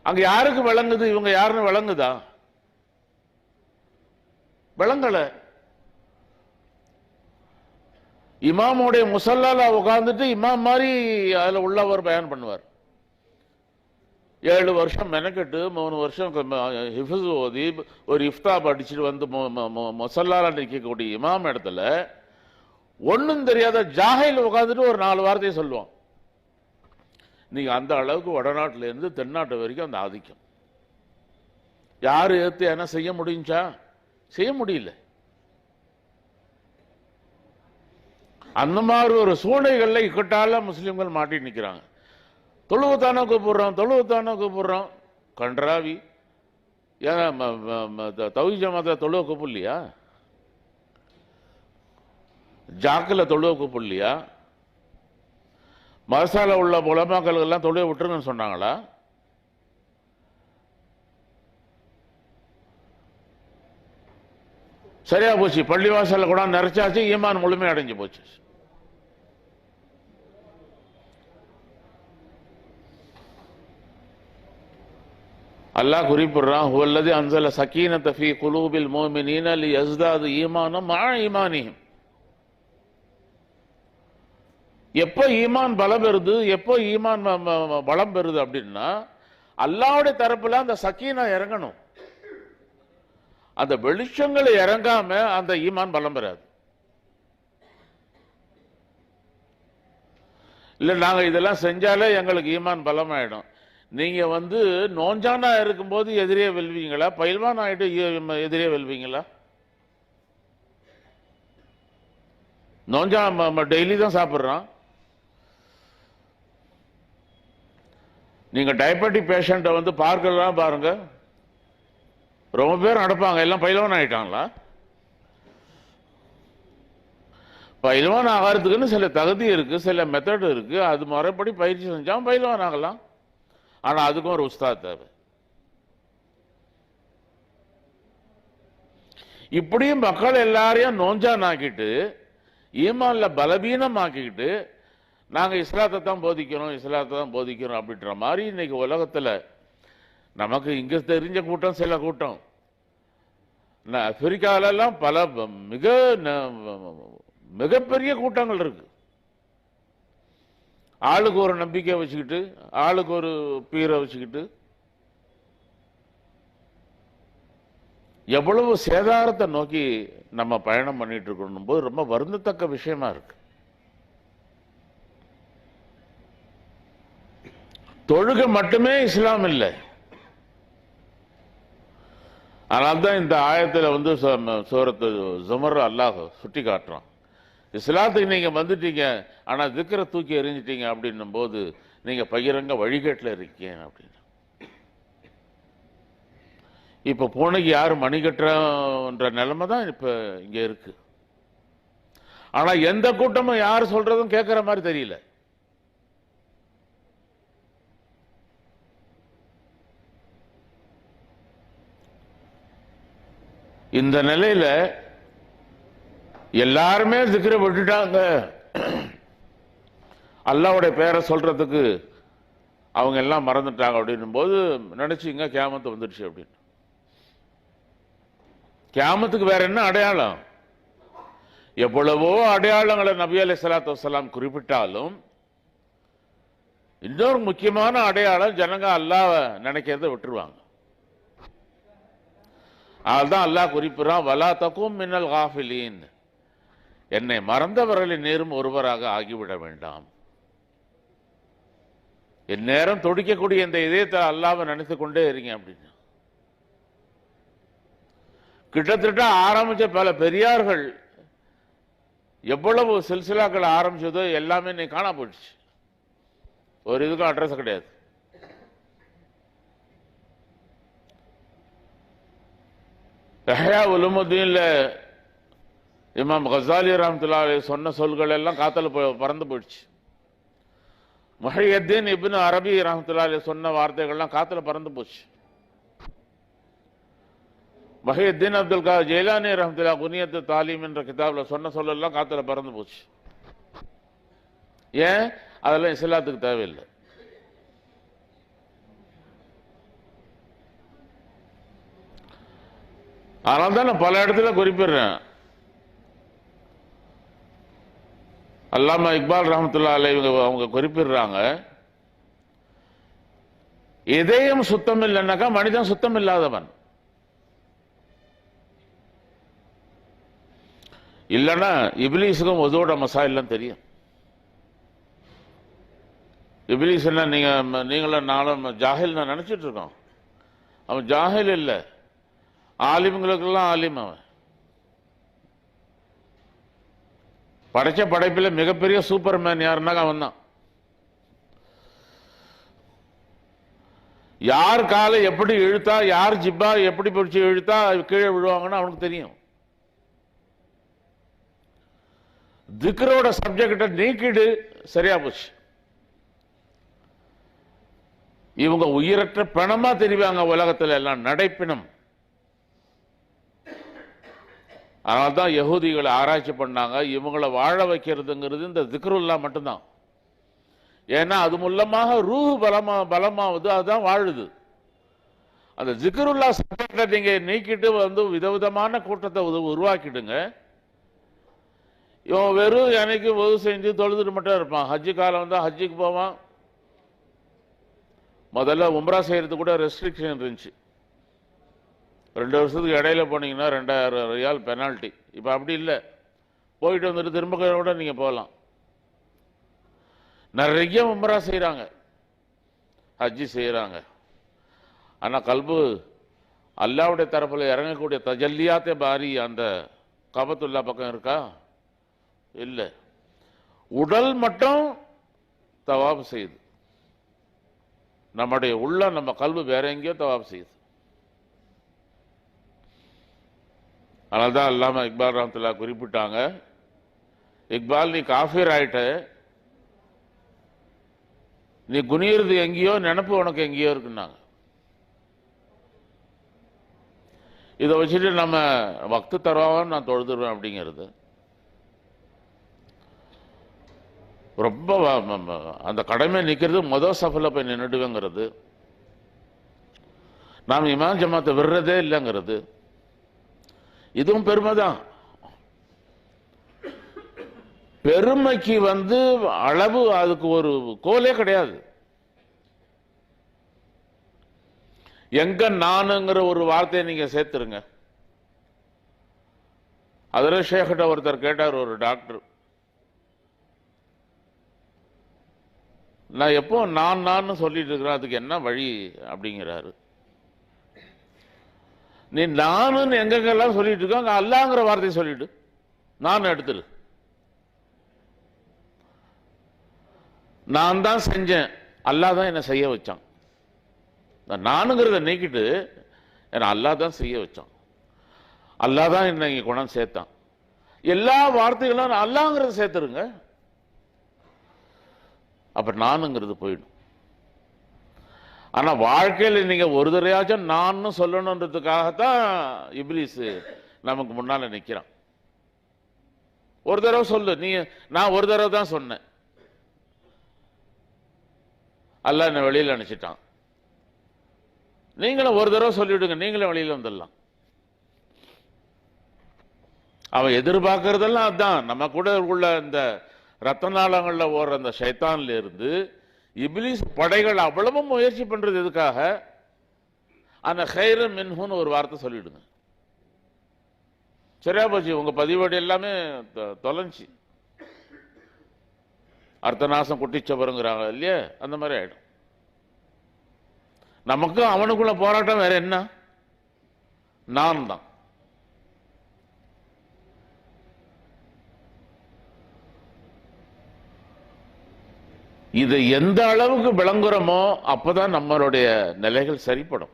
அங்க யாருக்கு விளங்குது இவங்க யாருன்னு விளங்குதா? விளங்கல. இமாமுடைய முசல்லால உட்கார்ந்துட்டு இமாம் மாதிரி அதுல உள்ளவர் பயன் பண்ணுவார். 7 வருஷம் மெனக்கெட்டு 3 வருஷம் ஹிஃபுஸ் ஓதி ஒரு இஃப்தா படிச்சுட்டு வந்து முசல்லால நிற்கக்கூடிய இமாம் இடத்துல ஒன்னும் தெரியாத ஜாஹில் உட்காந்துட்டு ஒரு 4 வார்த்தையை சொல்லுவான். நீங்க அந்த அளவுக்கு வடநாட்டில இருந்து தென்னாட்டு வரைக்கும் அந்த ஆதிக்கம். யாரு ஏத்து என்ன செய்ய முடிஞ்சா? செய்ய முடியல. அந்த மாதிரி ஒரு சூழ்நிலைகள்ல இக்கட்டால முஸ்லிம்கள் மாட்டி நிற்கிறாங்க. தொழுவத்தான கூப்பிடுறோம் கன்றாவி. ஏன் தௌஹீத் ஜமாத்ல தொழுவ கூப்பிடலையா? ஜாக்கில் தொழுவ கூப்பிடலையா? மதசால உள்ள உலமாக்கள் எல்லாம் தொழுவ விட்டுருங்கன்னு சொன்னாங்களா? சரியா போச்சு. பள்ளிவாசல கூட நிறைச்சாச்சு, ஈமான் முழுமை அடைஞ்சு போச்சு. அல்லாஹ் குறிப்பிடுறான், ஹுவல்லதி அன்ஸல ஸகீனத ஃபீ குலூபில் முஃமினீன லியஸ்தாது ஈமானம் மஅ ஈமானிஹிம். எப்போ ஈமான் பலம் பெறுது, எப்போ ஈமான் பலம் பெறுது அப்படின்னா அல்லாஹ்வுடைய தரப்புல அந்த சக்கீனா இறங்கணும். அந்த வெளிச்சங்களை இறங்காம அந்த ஈமான் பலம் பெறாது. இல்ல நாங்க இதெல்லாம் செஞ்சாலே எங்களுக்கு ஈமான் பலமாயிடும். நீங்க நோஞ்சானா இருக்கும்போது எதிரே வெல்வீங்களா? பயில்வான் ஆயிட்டு எதிரே வெல்வீங்களா? நோஞ்சா டெய்லி தான் சாப்பிட்றான். நீங்க டயபெட்டிக் பேஷண்ட்டை பார்க்கலாம் பாருங்க, ரொம்ப பேர் நடப்பாங்க, எல்லாம் பயில்வான் ஆயிட்டாங்களா? பயில்வான் ஆகிறதுக்குன்னு சில தகுதி இருக்கு, சில மெத்தட் இருக்கு. அது முறைப்படி பயிற்சி செஞ்சா பயில்வான் ஆகலாம். ஆனா அதுக்கும் ஒரு உஸ்தாத் தேவை. இப்படியும் மக்கள் எல்லாரையும் நோஞ்சான் ஆக்கிட்டு ஈமான்ல பலவீனம் ஆக்கிக்கிட்டு நாங்க இஸ்லாத்தை தான் போதிக்கிறோம் அப்படின்ற மாதிரி இன்னைக்கு உலகத்துல நமக்கு இங்க தெரிஞ்ச கூட்டம் சில கூட்டம், ஆப்பிரிக்காலெல்லாம் பல மிகப்பெரிய கூட்டங்கள் இருக்கு. ஆளுக்கு ஒரு நம்பிக்கை வச்சுக்கிட்டு, ஆளுக்கு ஒரு பீரை வச்சுக்கிட்டு எவ்வளவு சேதாரத்தை நோக்கி நம்ம பயணம் பண்ணிட்டு இருக்கணும் போது ரொம்ப வருந்தத்தக்க விஷயமா இருக்கு. தொழுகை மட்டுமே இஸ்லாம் இல்லை. அதனால்தான் இந்த ஆயத்தில் சூரத்து ஜுமர் அல்லாஹ் சுட்டி காட்டுறான், இஸ்லாத்துக்கு நீங்க வந்துட்டீங்க ஆனா திக்ரை தூக்கி எறிஞ்சிட்டீங்க அப்படின்னும் போது நீங்க பகிரங்க வழிகேட்டில் இருக்கீங்க அப்படின்னு. இப்ப பூனைக்கு யாரு மணி கட்டுறன்ற நிலைமை தான் இப்ப இங்க இருக்கு. ஆனா எந்த கூட்டமும் யாரு சொல்றதும் கேட்கிற மாதிரி தெரியல. இந்த நிலையில எல்லாருமே திக்ரை விட்டுட்டாங்க. அல்லாஹ்வுடைய பேரை சொல்றதுக்கு அவங்க எல்லாம் மறந்துட்டாங்க அப்படின்னும் போது நினைச்சீங்க கியாமத்து வந்துடுச்சு அப்படின்னு. கியாமத்துக்கு வேற என்ன அடையாளம்? எவ்வளவோ அடையாளங்களை நபி அலைஹிஸ்ஸலாத்து வஸ்ஸலாம் குறிப்பிட்டாலும் இன்னொரு முக்கியமான அடையாளம் ஜனங்க அல்லாஹ்வை நினைக்கிறத விட்டுருவாங்க. அதுதான் அல்லாஹ் குறிப்பிடுறான், வலா தகும் மின்னல் காஃபிலீன், என்னை மறந்தவர்களின் நேரும் ஒருவராக ஆகிவிட வேண்டாம். என் நேரம் துடிக்கக்கூடிய இந்த இதயத்தை அல்லாஹ்வை நினைத்து கொண்டே இருங்க அப்படின்னு. கிட்டத்தட்ட ஆரம்பிச்ச பல பெரியார்கள் எவ்வளவு சில்சிலாக்கள் ஆரம்பிச்சதோ எல்லாமே நீ காணா போயிடுச்சு. ஒரு இதுக்கும் அட்ரஸ் கிடையாது. இஹ்யா உலூமுத்தீன்ல இமாம் கஸாலி ரஹ்மத்துல்லாஹி அலைஹி சொன்ன சொல்கள் எல்லாம் காத்துல பறந்து போயிடுச்சு. முஹய்யித்தீன் இப்னு அரபி ரஹ்மத்துல்லாஹி அலைஹி சொன்ன வார்த்தைகள்லாம் காத்துல பறந்து போச்சு. முஹய்யித்தீன் அப்துல் காதர் ஜெயிலானி ரஹ்மத்துல்லாஹி குனியத்து தாலீம் என்ற கிதாபில் சொன்ன சொல்லெல்லாம் காத்துல பறந்து போச்சு. ஏன்? அதெல்லாம் இஸ்லாத்துக்கு தேவையில்லை. அதனால தான் நான் பல இடத்துல குறிப்பிடுறேன். அல்லாமா இக்பால் ரஹ்மத்துல்லாஹி அலைஹி அவங்க குறிப்பிடுறாங்க, இதயம் சுத்தம் இல்லைன்னாக்கா மனிதன் சுத்தம் இல்லாதவன். இல்லைன்னா இப்லீஸுக்கும் ஒதுவோட மசாயில்லாம் தெரியும். இப்லீஸ் என்ன நீங்களும் நானும் ஜாஹில் நான் நினைச்சிட்டு இருக்கோம். அவன் ஜாஹில் இல்லை, ஆலிம்களுக்கெல்லாம் ஆலிம். அவன் படைச்ச படைப்பில் மிகப்பெரிய சூப்பர்மேன் யாருன்னாக்க அவன் தான். யார் காலை எப்படி இழுத்தா, யார் ஜிப்பா எப்படி பிடிச்சி இழுத்தா கீழே விழுவாங்கன்னு அவனுக்கு தெரியும். திக்ரோட சப்ஜெக்ட நீக்கிடு, சரியா போச்சு. இவங்க உயிரற்ற பிணமா தெரிவாங்க உலகத்தில் எல்லாம், நடைப்பிணம். அதனால்தான் யஹூதிகளை ஆராய்ச்சி பண்ணாங்க, இவங்களை வாழ வைக்கிறதுங்கிறது இந்த திக்ருல்லா மட்டும்தான். ஏன்னா அது மூலமாக ரூஹ் பலமாவது, அதுதான் வாழுது. அந்த ஜிக்ருல்லா சப்ஜெக்டை நீங்க நீக்கிட்டு விதவிதமான கூட்டத்தை உருவாக்கிடுங்க. இவன் வெறும் எனக்கு உதவு செஞ்சு தொழுதுட்டு மட்டும் இருப்பான். ஹஜ்ஜு காலம் வந்தா ஹஜ்ஜுக்கு போவான். முதல்ல உம்ரா செய்யறது கூட ரெஸ்ட்ரிக்ஷன் இருந்துச்சு. 2 வருஷத்துக்கு இடையில போனீங்கன்னா 2000 ரியால் பெனால்ட்டி. இப்போ அப்படி இல்லை, போயிட்டு வந்துட்டு திரும்ப கூட நீங்க போகலாம். நிறைய உம்ரா செய்யறாங்க, ஹஜ்ஜி செய்யறாங்க. ஆனா கல்பு அல்லாவுடைய தரப்புல இறங்கக்கூடிய தஜல்லியாத்தே பாரி அந்த கபத்துல்லா பக்கம் இருக்கா? இல்லை. உடல் மட்டும் தவாப் செய்யுது, நம்முடைய உள்ள நம்ம கல்பு வேற எங்கேயோ தவாப் செய்யுது. அதனால்தான் அல்லாமா இக்பால் ரஹ்மத்துல்லாஹி குறிப்பிட்டாங்க, இக்பால் நீ காஃபிர் ஆயிட்ட, நீ குனியிறது எங்கேயோ, நினப்பு உனக்கு எங்கேயோ இருக்குன்னாங்க. இதை வச்சுட்டு நம்ம வக்து தருவான்னு நான் தொழுதுருவேன் அப்படிங்கிறது ரொம்ப அந்த கடமை நிற்கிறது. முதல் சஃபில் போய் நின்றுடுவேங்கிறது, நாம் இமாம் ஜமாத்தை விடுறதே இல்லைங்கிறது, இதுவும் பெருமைதான். பெருமைக்கு அளவு, அதுக்கு ஒரு கோலே கிடையாது. எங்க நானுங்கிற ஒரு வார்த்தையை நீங்க சேர்த்துருங்க. அதுல ஷேக்கிட்ட ஒருத்தர் கேட்டார், ஒரு டாக்டர், நான் எப்போ நான் சொல்லிட்டு இருக்கிறேன், அதுக்கு என்ன வழி அப்படிங்கிறாரு. நீ நானுன்னு எங்கெங்கெல்லாம் சொல்லிட்டு இருக்க, அங்க அல்லாங்கிற வார்த்தையை சொல்லிட்டு நான் எடுத்துரு. நான் தான் செஞ்சேன், அல்லாஹ் தான் என்ன செய்ய வச்சான். நானுங்கிறத நீக்கிட்டு என்ன அல்லாஹ் தான் செய்ய வச்சான், அல்லாஹ் தான் என்ன இங்க குணம் சேர்த்தான். எல்லா வார்த்தைகளும் அல்லாங்கிறத சேர்த்துருங்க, அப்ப நானுங்கிறது போயிடும். ஆனா வாழ்க்கையில் நீங்க ஒரு தடவையாச்சும் நான் சொல்லணுன்றதுக்காகத்தான் இப்லீஸ் நமக்கு முன்னால நிக்கிறான். ஒரு தடவை சொல்லு, நீ நான் ஒரு தடவை தான் சொன்னேன், அல்லாஹ் என்ன வெளியில அனுப்பிச்சிட்டான். நீங்களும் ஒரு தடவை சொல்லிவிடுங்க, நீங்களும் வெளியில வந்துடலாம். அவன் எதிர்பார்க்கறதெல்லாம் அதுதான். நம்ம கூட உள்ள இந்த ரத்த நாளங்கள்ல ஓடுற அந்த ஷைத்தான்ல இருந்து இப்லீஸ் படைகள் அவ்வளவு முயற்சி பண்றது எதுக்காக? அந்த ஹைர மின்ஹுன்னு ஒரு வார்த்தை சொல்லிடுங்க. சரியா போச்சு, உங்க பதிவேடு எல்லாமே தொலைஞ்சி அர்த்தநாசம் குட்டிச்சவருங்கிறாங்க இல்லையா, அந்த மாதிரி ஆயிடும். நமக்கும் அவனுக்குள்ள போராட்டம் வேற என்ன, நான் தான். இதை எந்த அளவுக்கு விளங்குறோமோ அப்பதான் நம்மளுடைய நிலைகள் சரிப்படும்.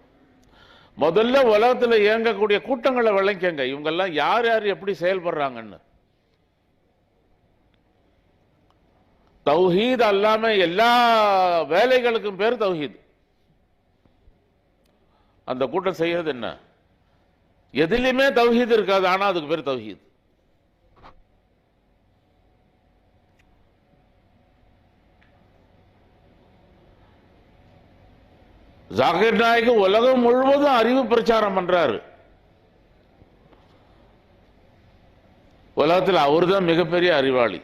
முதல்ல உலகத்தில் இயங்கக்கூடிய கூட்டங்களை விளங்கிக்கங்க, இவங்கெல்லாம் யார் யார் எப்படி செயல்படுறாங்கன்னு. தௌஹீத் அல்லாம எல்லா வேலைகளுக்கும் பேர் தௌஹீத். அந்த கூட்டம் செய்யறது என்ன, எதிலுமே தௌஹீத் இருக்காது, ஆனா அதுக்கு பேர் தௌஹீத். ஜாகிர் நாயக் உலகம் முழுவதும் அறிவு பிரச்சாரம் பண்றாரு. உலகத்தில் அவர்தான் மிகப்பெரிய அறிவாளி.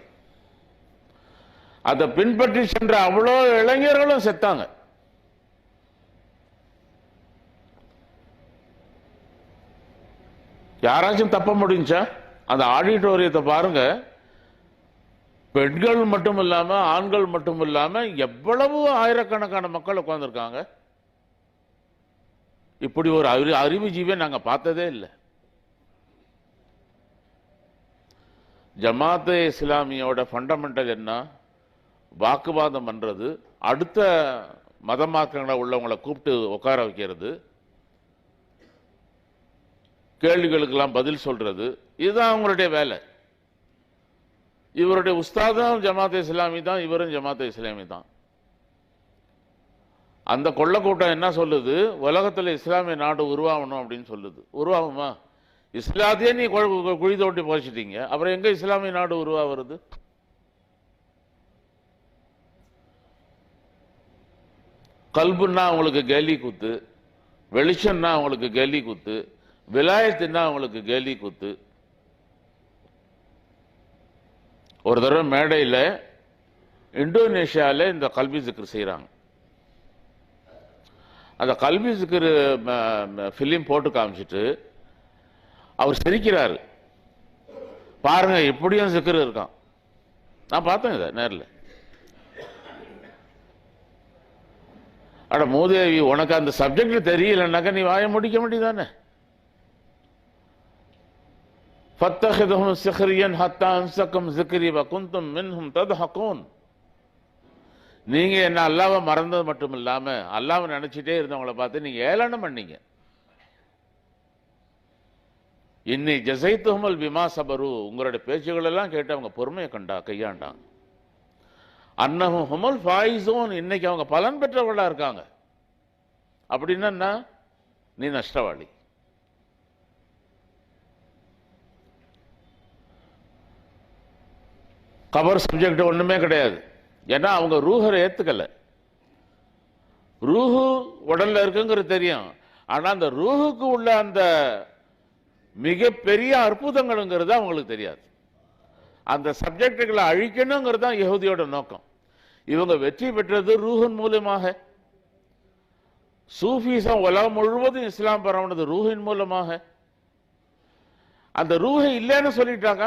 அதை பின்பற்றி சென்ற அவ்வளோ இளைஞர்களும் செத்தாங்க. யாராச்சும் தப்ப முடிஞ்சா அந்த ஆடிட்டோரியத்தை பாருங்க, பெண்கள் மட்டும் இல்லாம ஆண்கள் மட்டும் இல்லாம எவ்வளவு ஆயிரக்கணக்கான மக்கள் உட்கார்ந்துருக்காங்க. இப்படி ஒரு அறிவு ஜீவியை நாங்க பார்த்ததே இல்லை. ஜமாத்தே இஸ்லாமியோட ஃபண்டமெண்டல் என்ன, வாக்குவாதம் பண்றது, அடுத்த மதமாக்கங்களை உள்ளவங்களை கூப்பிட்டு உட்கார வைக்கிறது, கேள்விகளுக்கெல்லாம் பதில் சொல்றது, இதுதான் அவங்களுடைய வேலை. இவருடைய உஸ்தாதும் ஜமாத்தே இஸ்லாமி தான், இவரும் ஜமாத்தே இஸ்லாமி தான். அந்த கொள்ள கூட்டம் என்ன சொல்லுது, உலகத்தில் இஸ்லாமிய நாடு உருவாகணும் அப்படின்னு சொல்லுது. உருவாகுமா? இஸ்லாத்தையே நீ குழி தோண்டி போச்சிட்டீங்க, அப்புறம் எங்க இஸ்லாமிய நாடு உருவாகிறது? கல்புன்னா அவங்களுக்கு கேலி குத்து, வெளிச்சம்னா அவங்களுக்கு கேலி குத்து, விலாயத்துன்னா அவங்களுக்கு கேலி குத்து. ஒரு தடவை மேடையில் இந்தோனேஷியாவில் இந்த கல்வி சிக்கர் செய்கிறாங்க. அந்த கல்வி சிக்கர் ஃபிலிம் போட்டு காமிச்சிட்டு அவர் சிரிக்கிறாரு. பாருங்க எப்படியும் சிக்கர் இருக்கான். நான் பார்த்தேன் இதை நேரில். அட மூதேவி, உனக்கு அந்த சப்ஜெக்ட் தெரியலன்னாக்கா நீ வாய முடிக்க வேண்டியதானே. فَاتَّخِذُهُمْ سِخْرِيًّا حَتَّى أَنْسَكُمْ ذِكْرِي وَكُنْتُمْ مِنْهُمْ تَضْحَكُونَ. நீங்க என்ன அல்லாஹ்வை மறந்தது மட்டும் இல்லாம அல்லாஹ்வை நினைச்சிட்டே இருந்தவங்களை பார்த்து நீங்க ஏளனம் பண்ணீங்க. இன்னி ஜஸைத்துஹுமுல் பிமா சபரு, உங்களுடைய பேச்சுகள் எல்லாம் கேட்டு அவங்க பொறுமையை கையாண்டாங்க. அன்னஹும் ஹுமுல் ஃபாயிஸூன், இன்னைக்கு அவங்க பலன் பெற்றவர்களா இருக்காங்க. அப்படின்னா நீ நஷ்டவாளி. கபர் சப்ஜெக்ட் ஒண்ணுமே கிடையாது. ஏன்னா அவங்க ரூஹரை ஏத்துக்கல. ரூஹு உடல்ல இருக்குங்கிறது தெரியும், ஆனா அந்த ரூஹுக்கு உள்ள அந்த மிகப்பெரிய அற்புதங்கள்ங்கிறது அவங்களுக்கு தெரியாது. அந்த சப்ஜெக்டுகளை அழிக்கணுங்கிறது தான் யஹூதியோட நோக்கம். இவங்க வெற்றி பெற்றது ரூஹின் மூலமாக. சூஃபிசம் உலகம் முழுவதும் இஸ்லாம் பரவுனது ரூஹின் மூலமாக. அந்த ரூஹை இல்லைன்னு சொல்லிட்டாங்க,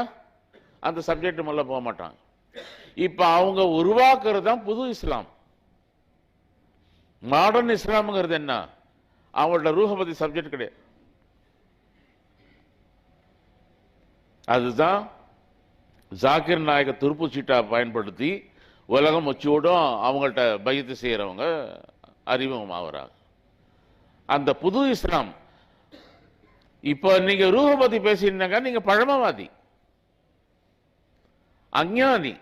அந்த சப்ஜெக்ட் மேல போக மாட்டாங்க. இப்ப அவங்க உருவாக்குறது தான் புது இஸ்லாம். மாடர்ன் இஸ்லாம்ங்கிறது என்ன, அவங்களோட ரூஹ பத்தி சப்ஜெக்ட் கிடையாது. அதுதான் ஜாகிர் நாயக துருப்பு சீட்டா பயன்படுத்தி உலகம் வச்சோடும் அவங்கள்ட்ட பையத்து செய்யறவங்க அறிமுகமாகறாங்க. அந்த புது இஸ்லாம். இப்ப நீங்க ரூஹ பத்தி பேசினாங்க, நீங்க பழமவாதி, அஞ்ஞானி.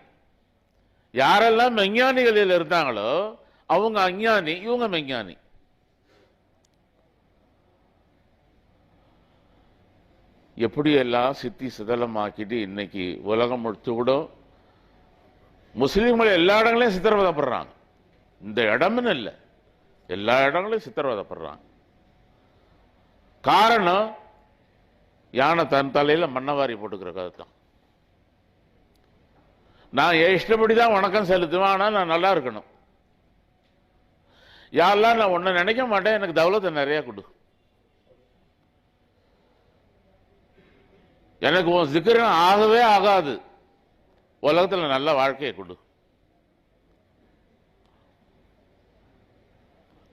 யாரெல்லாம் மெஞ்ஞானிகளில் இருந்தாங்களோ அவங்க அஞ்ஞானி, இவங்க மெஞ்ஞானி. எப்படியெல்லாம் சித்தி சிதலமாக்கிட்டு இன்னைக்கு உலகம் முழுத்து கூட முஸ்லீம்கள் எல்லா இடங்களையும் சித்திரவதைப்படுறாங்க. இந்த இடம்னு இல்லை, எல்லா இடங்களையும் சித்திரவதைப்படுறாங்க. காரணம் யானை தன் தலையில மண்ணவாரி போட்டுக்கிற கதை தான். நான் என் இஷ்டப்படிதான் வணக்கம் செலுத்துவேன், ஆனா நான் நல்லா இருக்கணும். யாரெல்லாம் நான் ஒன்ன நினைக்க மாட்டேன், எனக்கு தௌலத்தை நிறைய கொடு. எனக்கு உன் சிக்கரம் ஆகவே ஆகாது, உலகத்தில் நல்ல வாழ்க்கையை கொடு.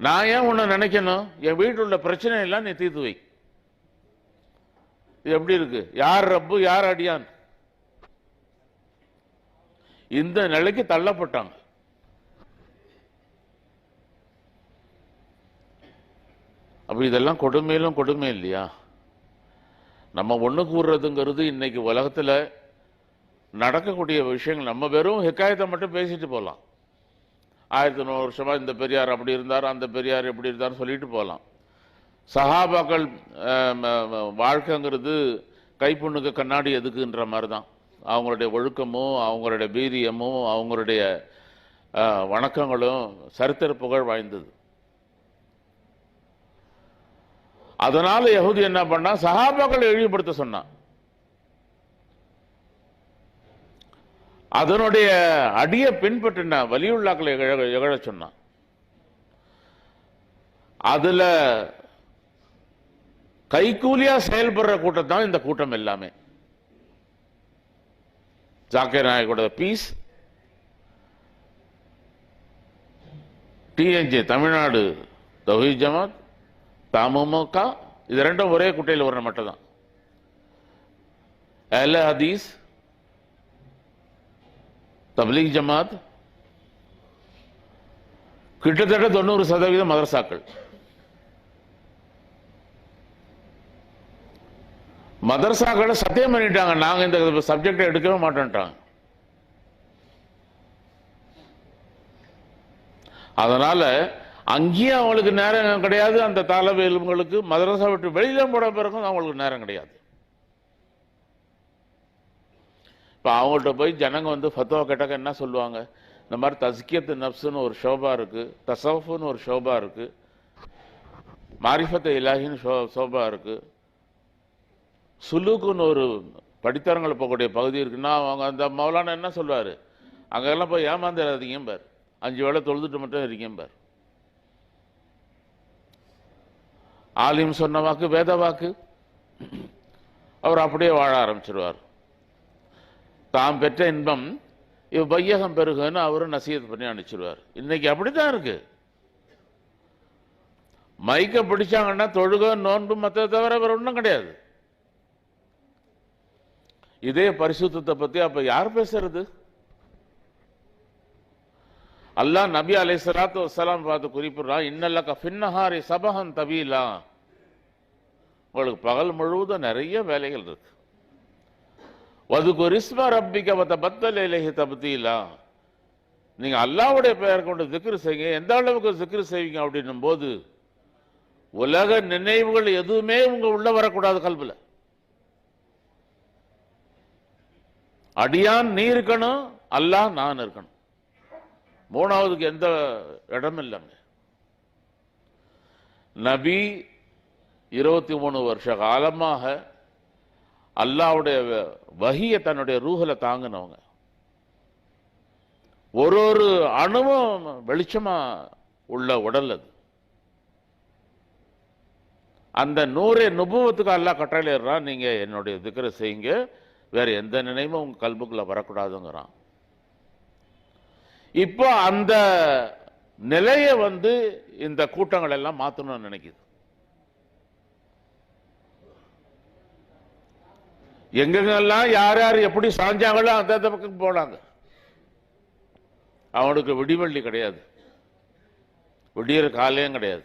நான் ஏன் உன்னை நினைக்கணும்? என் வீட்டில் உள்ள பிரச்சனை எல்லாம் நீ தீர்த்து வை. இது எப்படி இருக்கு? யார் ரப்பு யார் அடியான்? இந்த நிலைக்கு தள்ளப்பட்டாங்க. அப்ப இதெல்லாம் கொடுமையிலும் கொடுமை இல்லையா? நம்ம ஒண்ணு கூறுறதுங்கிறது இன்னைக்கு உலகத்துல நடக்கக்கூடிய விஷயங்கள். நம்ம வெறும் ஹிக்காயத்தை மட்டும் பேசிட்டு போகலாம். 1100 வருஷமா இந்த பெரியார் அப்படி இருந்தார், அந்த பெரியார் எப்படி இருந்தார் சொல்லிட்டு போகலாம். சஹாபாக்கள் வாழ்க்கைங்கிறது கைப்புண்ணுக்கு கண்ணாடி எதுக்குன்ற மாதிரி தான். அவங்களுடைய ஒழுக்கமும் அவங்களுடைய வீரியமும் அவங்களுடைய வணக்கங்களும் சரித்திர புகழ் வாய்ந்தது. அதனால யஹூதி என்ன பண்ணா, சஹாபாக்களை இழிவுபடுத்த சொன்னான். அதனுடைய அடிய பின்பற்றின வலியுள்ளாக்களை எகழ சொன்னான். அதுல கைகூலியா செயல்படுற கூட்டம் தான் இந்த கூட்டம் எல்லாமே. ஜாக்கிர் நாயக்கோட பீஸ், டிஎன்ஜே தமிழ்நாடு தௌஹீத் ஜமாத், தமுமுக, இது ரெண்டும் ஒரே குட்டையில் வர மட்டும் தான். அஹ்லே ஹதீஸ், தப்லீக் ஜமாத், கிட்டத்தட்ட 90% மதரசாக்கள். மதரசாக்களை சத்தியம் பண்ணிட்டாங்க, நாங்க இந்த சப்ஜெக்டை எடுக்கவே மாட்டோம்ட்டாங்க. அதனால அங்கேயும் அவங்களுக்கு நேரம் கிடையாது. அந்த தாலபு இல்முகளுக்கு மதரசா விட்டு வெளியில போட பிறகும் அவங்களுக்கு நேரம் கிடையாது. இப்ப அவங்கள்ட்ட போய் ஜனங்க வந்து ஃபத்வா கேட்டாக்க என்ன சொல்லுவாங்க? இந்த மாதிரி தஸ்கியத்து நப்சுன்னு ஒரு ஷோபா இருக்கு, தசவுஃப்னு ஒரு ஷோபா இருக்கு, மாரிஃபத் இலாஹின்னு ஷோபா இருக்கு, சுலூக்குன்னு ஒரு படித்தரங்களை போகக்கூடிய பகுதி இருக்குன்னா அவங்க அந்த மௌலானா என்ன சொல்வாரு? அங்கெல்லாம் போய் ஏமாந்துடாதீங்க பார், 5 வேளை தொழுதுட்டு மட்டும் இருக்கீங்க பார். ஆலிம் சொன்ன வாக்கு வேத வாக்கு, அவர் அப்படியே வாழ ஆரம்பிச்சிருவார். தாம் பெற்ற இன்பம் இவ் பையகம் பெருகுன்னு அவரும் நசீகத் பண்ணி அனுப்பிச்சிருவார். இன்னைக்கு அப்படித்தான் இருக்கு. மைக்க பிடிச்சாங்கன்னா தொழுக நோன்பு மற்ற தவிர வேற ஒன்றும் கிடையாது. இதே பரிசுத்தத்தை பத்தி அப்ப யார் பேசுறது? அல்லாஹ் நபி அலைஹிஸ்ஸலாத்து வஸ்ஸலாம் பார்த்து குறிப்பிடுறான், இன்னல்லக ஃபின்னஹாரி சபஹன் தவீலா, உங்களுக்கு பகல் முழுவதும் நிறைய வேலைகள் இருக்கு. வதுகுர் இஸ்ம ரப்பிக வதபத்தல் இலைஹி தப்தீலா, நீங்க அல்லாஹ்வுடைய பெயர் கொண்டு zikr செய்யுங்க. எந்த அளவுக்கு zikr செய்வீங்க அப்படின்னும் போது உலக நினைவுகள் எதுவுமே உங்க உள்ள வரக்கூடாது. கல்புல அடியான் நீ இருக்கணும், அல்லாஹ் நான் இருக்கணும். மூணாவதுக்கு எந்த இடம் இல்லைங்க. நபி 23 வருஷ காலமாக அல்லாஹ்வுடைய வஹிய தன்னுடைய ரூஹல தாங்கினவங்க. ஒரு அணுவும் வெளிச்சமா உள்ள உடல் அது. அந்த நூறே நுபுவத்துக்கு அல்லாஹ் கட்டளையிடுறான், நீங்க என்னுடைய திக்ர செய்யுங்க, வேற எந்த நினைவும் உங்க கல்புக்குள்ள வரக்கூடாதுங்கிறான். இப்போ அந்த நிலைய இந்த கூட்டங்கள் எல்லாம் மாத்தணும்னு நினைக்குது. எங்கெங்கெல்லாம் யார் யார் எப்படி சாஞ்சாங்களோ அந்த பக்கம் போனாங்க. அவனுக்கு விடிவெள்ளி கிடையாது, விடியற காலையும் கிடையாது.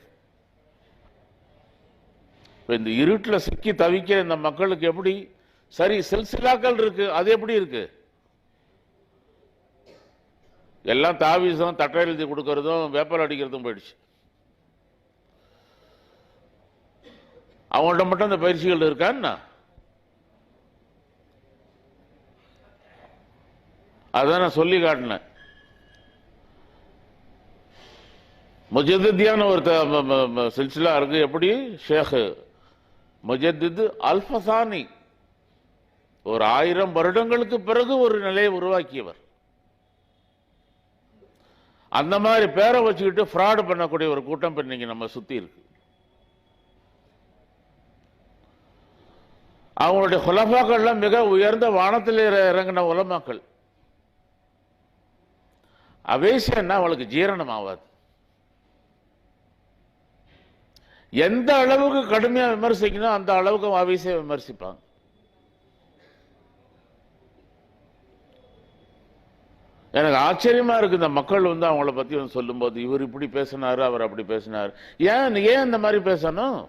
இந்த இருட்டில் சிக்கி தவிக்கிற இந்த மக்களுக்கு எப்படி சரி சில்சிலாக்கள் இருக்கு, அது எப்படி இருக்கு? எல்லாம் தாவீசும் தட்டை எழுதி கொடுக்கறதும் வேப்பல் அடிக்கிறதும் போயிடுச்சு. அவங்கள்ட்ட மட்டும் அந்த பயிற்சிகள் இருக்கான்னா? அதான் நான் சொல்லி காட்டினேன். முஜத்தியான ஒரு சில்சிலா இருக்கு. எப்படி? ஷேக் முஜத்தித் அல்ஃபசானி ஒரு 1000 வருடங்களுக்கு பிறகு ஒரு நிலையை உருவாக்கியவர். அந்த மாதிரி பேரை வச்சுக்கிட்டு ஃப்ராடு பண்ணக்கூடிய ஒரு கூட்டம் இன்னைக்கு நம்ம சுத்தி இருக்கு. அவங்களுடைய குலஃபாக்கள்லாம் மிக உயர்ந்த வானத்தில் இறங்கின உலமாக்கள். அவேசியன்னா அவளுக்கு ஜீரணம் ஆகாது. எந்த அளவுக்கு கடுமையா விமர்சிக்கணும் அந்த அளவுக்கு அவேசிய விமர்சிப்பாங்க. எனக்கு ஆச்சரியமா இருக்கு இந்த மக்கள் வந்து அவங்கள பத்தி வந்து சொல்லும்போது, இவர் இப்படி பேசினாரு, அவர் அப்படி பேசினார். ஏன் இந்த மாதிரி பேசணும்?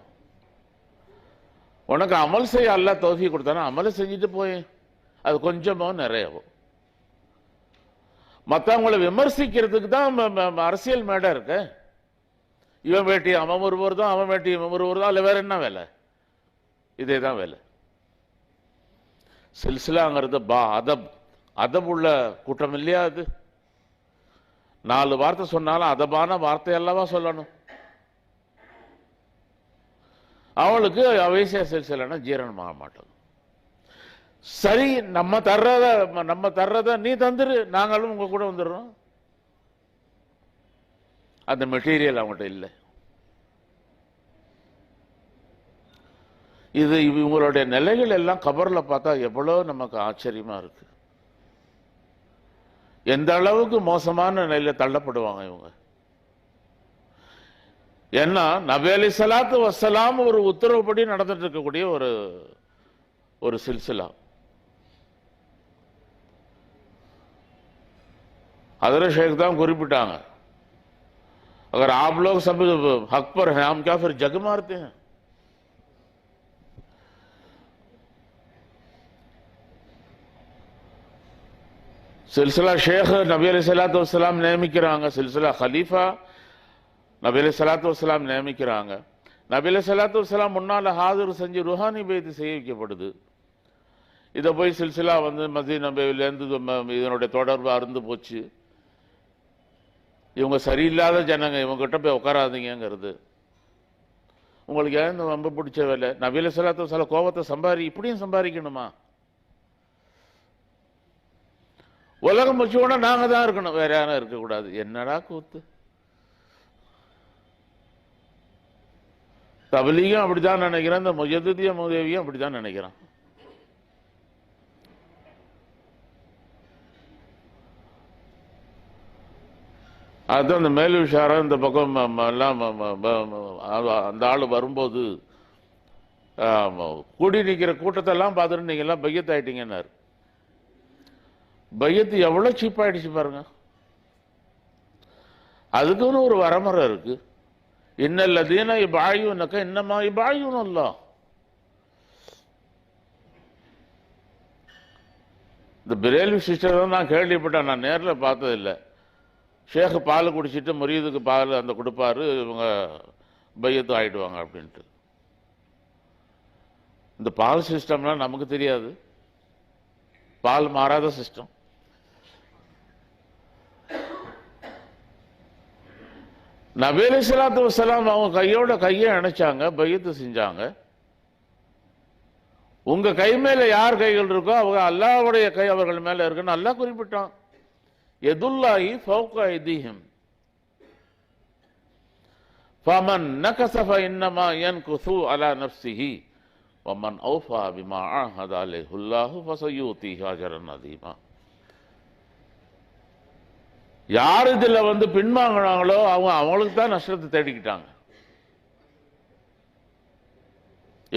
உனக்கு அமல் செய்ய அல்லாஹ் தௌஃபீக் கொடுத்தானா அமலை செஞ்சுட்டு போய், அது கொஞ்சமோ நிறையவோ. மற்றவங்களை விமர்சிக்கிறதுக்கு தான் அரசியல் மேடை இருக்கு. இவன் வேட்டி அவன் ஒருவர் தான், அவன் வேட்டி இவன் ஒருவர் தான், இல்லை வேற என்ன வேலை? இதே தான் வேலை. சில்சிலாங்கிறது அதப் உள்ள கூட்டம் இல்லையா? அது 4 வார்த்தை சொன்னாலும் அதபான வார்த்தை அல்லவா சொல்லணும். அவளுக்கு அவேசியா சில்சிலன்னா ஜீரணமாக மாட்டோம். சரி, நம்ம தர்றத நீ தந்துரு, நாங்களும் உங்க கூட வந்துடுறோம். அந்த மெட்டீரியல் அவங்கள்ட்ட இல்லை. இது இவங்களுடைய நிலைகள் எல்லாம் கபர்ல பார்த்தா எவ்வளவு நமக்கு ஆச்சரியமா இருக்கு. எந்த அளவுக்கு மோசமான நிலையில தள்ளப்படுவாங்க இவங்க. ஏன்னா நபி அலைஹிஸ்ஸலாத்து வஸ்ஸலாம் ஒரு உத்தரவுப்படி நடந்துட்டு இருக்கக்கூடிய ஒரு சில்சிலா. हज़रत शेख दाम குறிப்பிட்டாங்க, अगर आप लोग सब हक पर हैं, हम क्या फिर जग मारते हैं? सिलसिला शेख नबी अलैहिस्सलातु वस्सलाम நியமிக்கிறாங்க, சில்சிலா खलीफा நபி அலைஹிஸ்ஸலாத்து வஸ்ஸலாம் நியமிக்கிறாங்க. நபி அலைஹிஸ்ஸலாத்து வஸ்ஸலாம் முன்னால ஹாஜர் செஞ்சு ருஹானி பைத் செய்விக்கப்படுது. இதை போய் சில்சிலா வந்து மஸ்ஜித் நபவியிலேருந்து இதனுடைய தொடர்பு அருந்து போச்சு. இவங்க சரியில்லாத ஜனங்க, இவங்க கிட்ட போய் உட்காராதீங்கிறது. உங்களுக்கு ஏன் இந்த ரொம்ப பிடிச்ச வேலை? நபி அலைஹிஸ்ஸலாத்து வஸ்ஸலாம் கோபத்தை இப்படியும் சம்பாதிக்கணுமா? உலகம் வச்சோட நாங்க தான் இருக்கணும், வேற யாரும் இருக்கக்கூடாது. என்னடா கூத்து! தபலீகும் அப்படித்தான் நினைக்கிறேன், இந்த முஜத்திதிய மௌதவியும் அப்படித்தான் நினைக்கிறான். அதுதான் இந்த மேல் விஷாரம் இந்த பக்கம் எல்லாம் அந்த ஆள் வரும்போது கூடி நிற்கிற கூட்டத்தெல்லாம் பார்த்துட்டு நீங்க எல்லாம் பையத் ஆயிட்டீங்கன்னாரு. பையத்து எவ்வளவு சீப்பாயிடுச்சு பாருங்க. அதுக்குன்னு ஒரு வரமுறை இருக்கு. இன்னல்லதீன யுபாயியூனக இன்னமா யுபாயியூனல்லாஹ். இந்த பிரேல்வி சிஸ்டர் தான் நான் கேள்விப்பட்டேன், நான் நேரில் பார்த்ததில்லை. ஷேக் பால் குடிச்சிட்டு முரீதுக்கு பால் அந்த கொடுப்பாரு, இவங்க பையத்து ஆயிடுவாங்க அப்படின்ட்டு. இந்த பால் சிஸ்டம்லாம் நமக்கு தெரியாது, பால் மாறாத சிஸ்டம். நபி அலைஹிஸ்ஸலாத்து வஸ்ஸலாம் அவங்க கையை அணைச்சாங்க, பையத்து செஞ்சாங்க. உங்க கை மேல யார் கைகள் இருக்கோ அவங்க அல்லாஹ்வுடைய கை அவர்கள் மேல இருக்குன்னு அல்லாஹ் குறிப்பிட்டான். யதுல்லாஹி ஃபௌக ஐதீஹிம் ஃபமன் நகஸ ஃபஇன்னமா யன்குஸு அலா நஃப்ஸிஹி வமன் அவ்ஃபா பிமா அஹத அலைஹுல்லாஹு ஃபஸயூதிஹி அஜரன் அதீமா. யார் இதுல வந்து பின்வாங்கினாங்களோ அவங்க அவங்களுக்கு தான் நஷ்டத்தை தேடிக்கிட்டாங்க.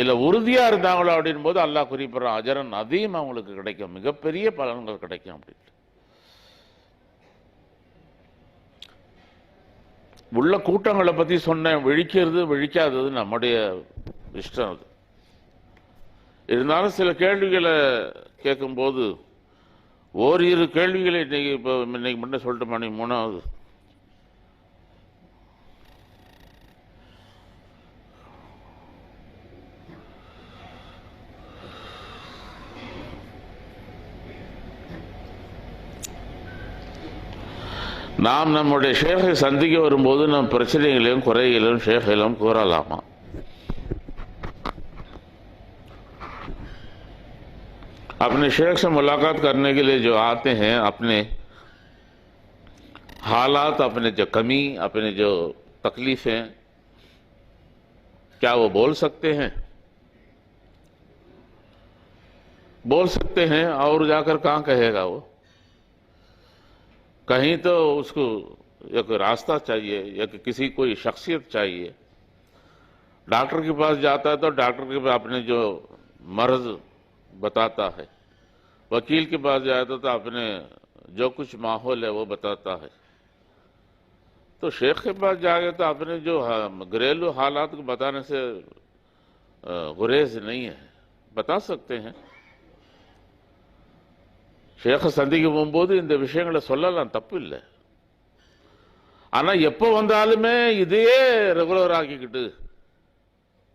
இல்ல உறுதியா இருந்தாங்களோ அப்படின் போது அல்லாஹ் குறிப்பிடுறான், அஜரன் அதீம் அவங்களுக்கு கிடைக்கும், மிகப்பெரிய பலன்கள் கிடைக்கும் அப்படின்னு. உள்ள கூட்டங்களை பத்தி சொன்னேன், விழிக்கிறது விழிக்காதது நம்முடைய இஷ்டம். அது இருந்தாலும் சில கேள்விகளை கேட்கும்போது ஓரிரு கேள்விகளை இன்னைக்கு மட்டும் சொல்லிட்டு மணி 3வது. நாம் நம்முடைய ஷேகை சந்திக்க வரும்போது நம் பிரச்சனைகளையும் குறைகளையும் ஷேகையிலும் கூறலாமா? अपने शेख से मुलाकात करने के लिए जो आते हैं, अपने हालात, अपने जो कमी, अपने जो तकलीफें, क्या वो बोल सकते हैं? बोल सकते हैं और जाकर कहाँ कहेगा वो? कहीं तो उसको एक रास्ता चाहिए, एक किसी कोई शख्सियत चाहिए। डॉक्टर के पास जाता है तो डॉक्टर के पास अपने जो मर्ज बताता है, वकील के पास जाता तो अपने जो कुछ माहौल है वो बताता है। तो शेख के पास जाएगा तो अपने जो घरेलू हालात को बताने से गुरेज नहीं है, बता सकते हैं. ஷேக சந்திக்கும் போகும்போது இந்த விஷயங்களை சொல்லலாம், தப்பு இல்லை. ஆனா எப்போ வந்தாலுமே இதையே ரெகுலர் ஆக்கிக்கிட்டு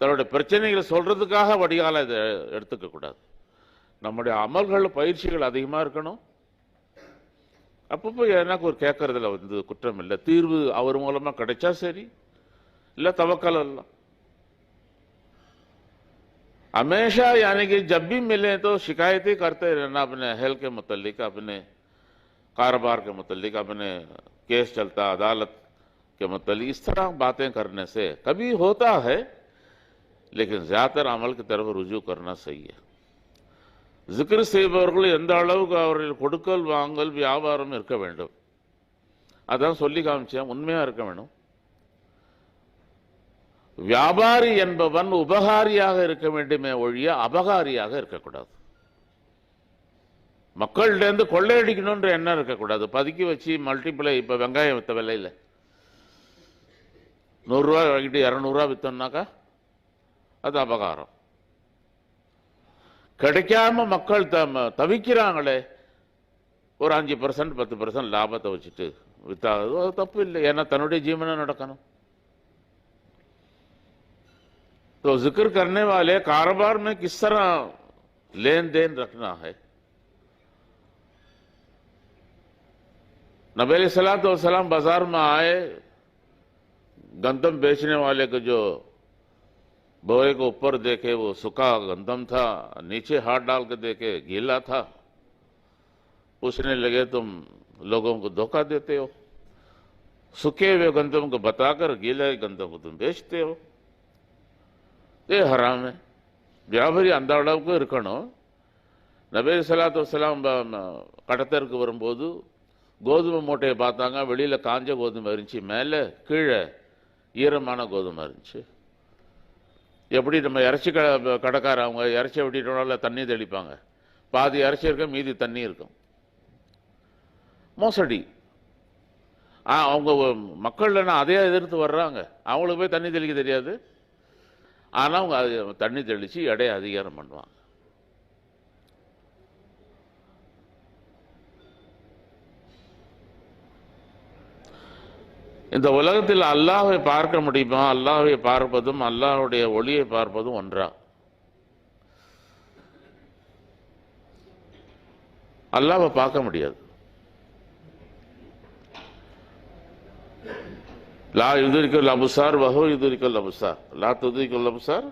தன்னுடைய பிரச்சனைகளை சொல்றதுக்காக வடிகால இதை எடுத்துக்க கூடாது. நம்முடைய அமல்கள் பயிற்சிகள் அதிகமா இருக்கணும். அப்பப்போ எனக்கு ஒரு கேட்கறதுல வந்து குற்றம் இல்லை. தீர்வு அவர் மூலமா கிடைச்சா சரி, இல்ல தவக்கல் அல்ல. हमेशा यानी कि जब भी मिले तो शिकायतें करते रहना अपने हेल्थ के मुतल्लिक, अपने कारोबार के मुतल्लिक, अपने केस चलता अदालत के मुतल्लिक. इस तरह बातें करने से कभी होता है, लेकिन ज्यादातर अमल की तरफ रुजू करना सही है. जिक्र செய்பவர்கள் எந்த அளவுக்கு அவர்கள் கொடுக்கல் வாங்கல் வியாபாரம் இருக்க வேண்டும், அதான் சொல்லி காமிச்சேன். உண்மையா இருக்க வேண்டும். வியாபாரி என்பவன் உபகாரியாக இருக்க வேண்டுமே ஒழிய அபகாரியாக இருக்கக்கூடாது. மக்களிடந்து கொள்ளையடிக்கணும்ன்ற எண்ணம் இருக்கக்கூடாது. பதுக்கி வச்சு மல்டிப்ளை, இப்ப வெங்காயம் வித்த விலையில் 100 ரூபாய் வாங்கிட்டு 200 ரூபாய் வித்தோம்னாக்கா அது அபகாரம். கிடைக்காம மக்கள் தவிக்கிறாங்களே, ஒரு 5% 10% லாபத்தை வச்சுட்டு வித்தாவது அது தப்பு இல்லை. ஏன்னா தன்னுடைய ஜீவனம் நடக்கணும். तो जिक्र करने वाले कारोबार में किस तरह लेन देन रखना है. नबी अलैहिस्सलाम बाजार में आए, गंदम बेचने वाले को जो बोरे को ऊपर देखे वो सूखा गंदम था, नीचे हाथ डाल के देखे गीला था. पूछने लगे तुम लोगों को धोखा देते हो, सूखे हुए गंदम को बताकर गीले गंदम को तुम बेचते हो. ये हराम है. வியாபாரி அந்த அளவுக்கு இருக்கணும். நபி ஸல்லல்லாஹு அலைஹி வஸல்லம் கடத்தருக்கு வரும்போது கோதுமை மூட்டையை பார்த்தாங்க. வெளியில காஞ்ச கோதுமை இருந்துச்சு, மேலே கீழே ஈரமான கோதுமை இருந்துச்சு. எப்படி நம்ம இறைச்சி கடைக்கார அவங்க இறைச்சி வெட்டிட்டோம்னால தண்ணி தெளிப்பாங்க, பாதி இறைச்சி இருக்க மீதி தண்ணி இருக்கும். மோசடி. அவங்க மக்கள் அதே எதிர்த்து வர்றாங்க. அவங்களுக்கு போய் தண்ணி தெளிக்க தெரியாது, ஆனால் அவங்க அது தண்ணி தெளித்து எடையை அதிகாரம் பண்ணுவாங்க. இந்த உலகத்தில் அல்லாஹ்வை பார்க்க முடியுமா? அல்லாஹ்வை பார்ப்பதும் அல்லாஹ்வுடைய ஒளியை பார்ப்பதும் ஒன்றா? அல்லாஹ்வை பார்க்க முடியாது. ला युदरिकुल अबसार वहो युदरिकुल अबसार, ला तुदरिकुल अबसार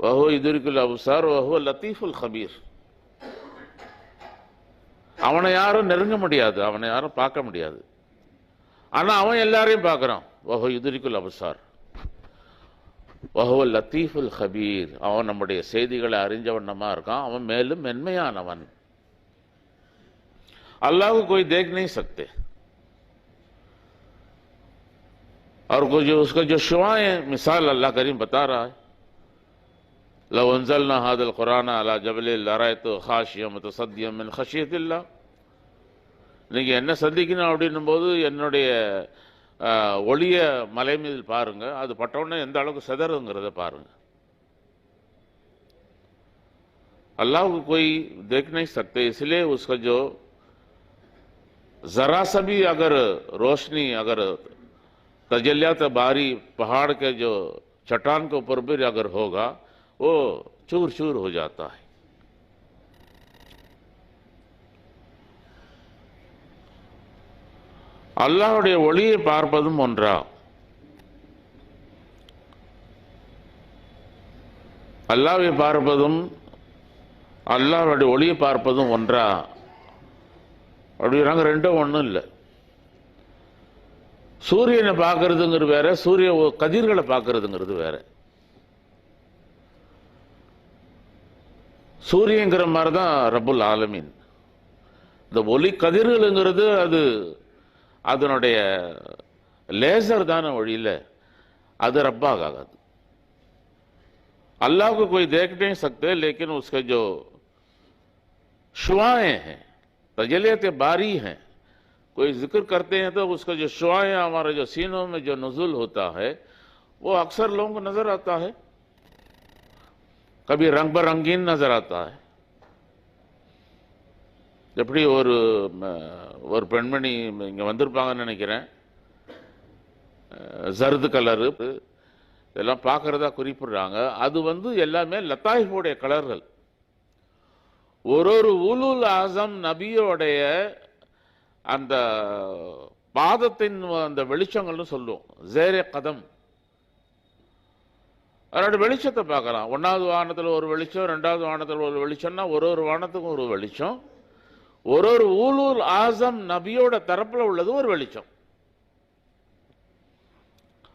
वहो युदरिकुल अबसार वहो लतीफुल खबीर. அவனை யாரும் நெருங்க முடியாது, அவனை யாரும் பார்க்க முடியாது. ஆனா அவன் எல்லாரையும் பார்க்கறான். வஹோ யுதரிக்குல் அபசார் வஹோ லத்தீஃபுல் खबीर. அவன் நம்முடைய செய்திகளை அறிஞ்சவண்ணமா இருக்கான். அவன் மேலும் மென்மையானவன். अल्लाह को कोई देख नहीं सकते. और जो उसका जो शुआएं मिसाल अल्लाह करीम बता रहा है, लव अंज़लना हाज़ल कुरान अला जबलिन लरअयतहु खाशियम मुतसद्दियम मिन खशियतिल्लाह. நீங்க என்ன சந்திக்கணும் அப்படின்னும் போது என்னுடைய ஒளிய மலை மீது பாருங்க, அது பட்டவுடனே எந்த அளவுக்கு செதறுங்கிறத பாருங்க. अल्लाह को कोई देख नहीं सकते, इसलिए उसका जो जरा सा भी अगर रोशनी, अगर तजल्लियात बारी पहाड़ के जो चट्टान के ऊपर भी अगर होगा वो चूर चूर हो जाता है. அல்லாஹ்வுடைய ஒளியை பார்ப்பதும் ஒன்றா? அல்லாஹ்வை பார்ப்பதும் அல்லாஹ்வுடைய ஒளியை பார்ப்பதும் ஒன்றா அப்படிங்கிறாங்க. ரெண்டும் ஒன்றும் இல்லை. சூரியனை பார்க்கறதுங்கிறது வேற, சூரிய கதிர்களை பார்க்கறதுங்கிறது வேற. சூரியங்கிற மாதிரி தான் ரப்புல் ஆலமீன். இந்த ஒளி கதிர்களுங்கிறது அது அதனுடைய லேசர் தான வழியில அது रब्बाग आगाது. अल्लाह को कोई देख नहीं सकते, लेकिन उसके जो शुआएं हैं, तजलियत बारी हैं, कोई जिक्र करते हैं तो उसका जो शुआएं हमारे जो सीनों में जो नुज़ुल होता है वो अक्सर लोगों को नजर आता है, कभी रंग बरंगीन नजर आता है. எப்படி ஒரு பெண்மணி இங்க வந்திருப்பாங்கன்னு நினைக்கிறேன், ஜர்து கலரு இதெல்லாம் பார்க்கறதா குறிப்பிடுறாங்க. அது எல்லாமே லத்தாயிஃபுடைய கலர்கள். ஒரு உலுல் ஆசம் நபியோடைய அந்த பாதத்தின் அந்த வெளிச்சங்கள்னு சொல்லுவோம், ஜேரே கதம். அதோட வெளிச்சத்தை பார்க்கலாம். 1வது வானத்தில் ஒரு வெளிச்சம், 2வது வானத்தில் ஒரு வெளிச்சம்னா ஒரு வானத்துக்கும் ஒரு வெளிச்சம். ஒரு ஊலுல் ஆசம் நபியோட தரப்புல உள்ளது ஒரு வெளிச்சம்,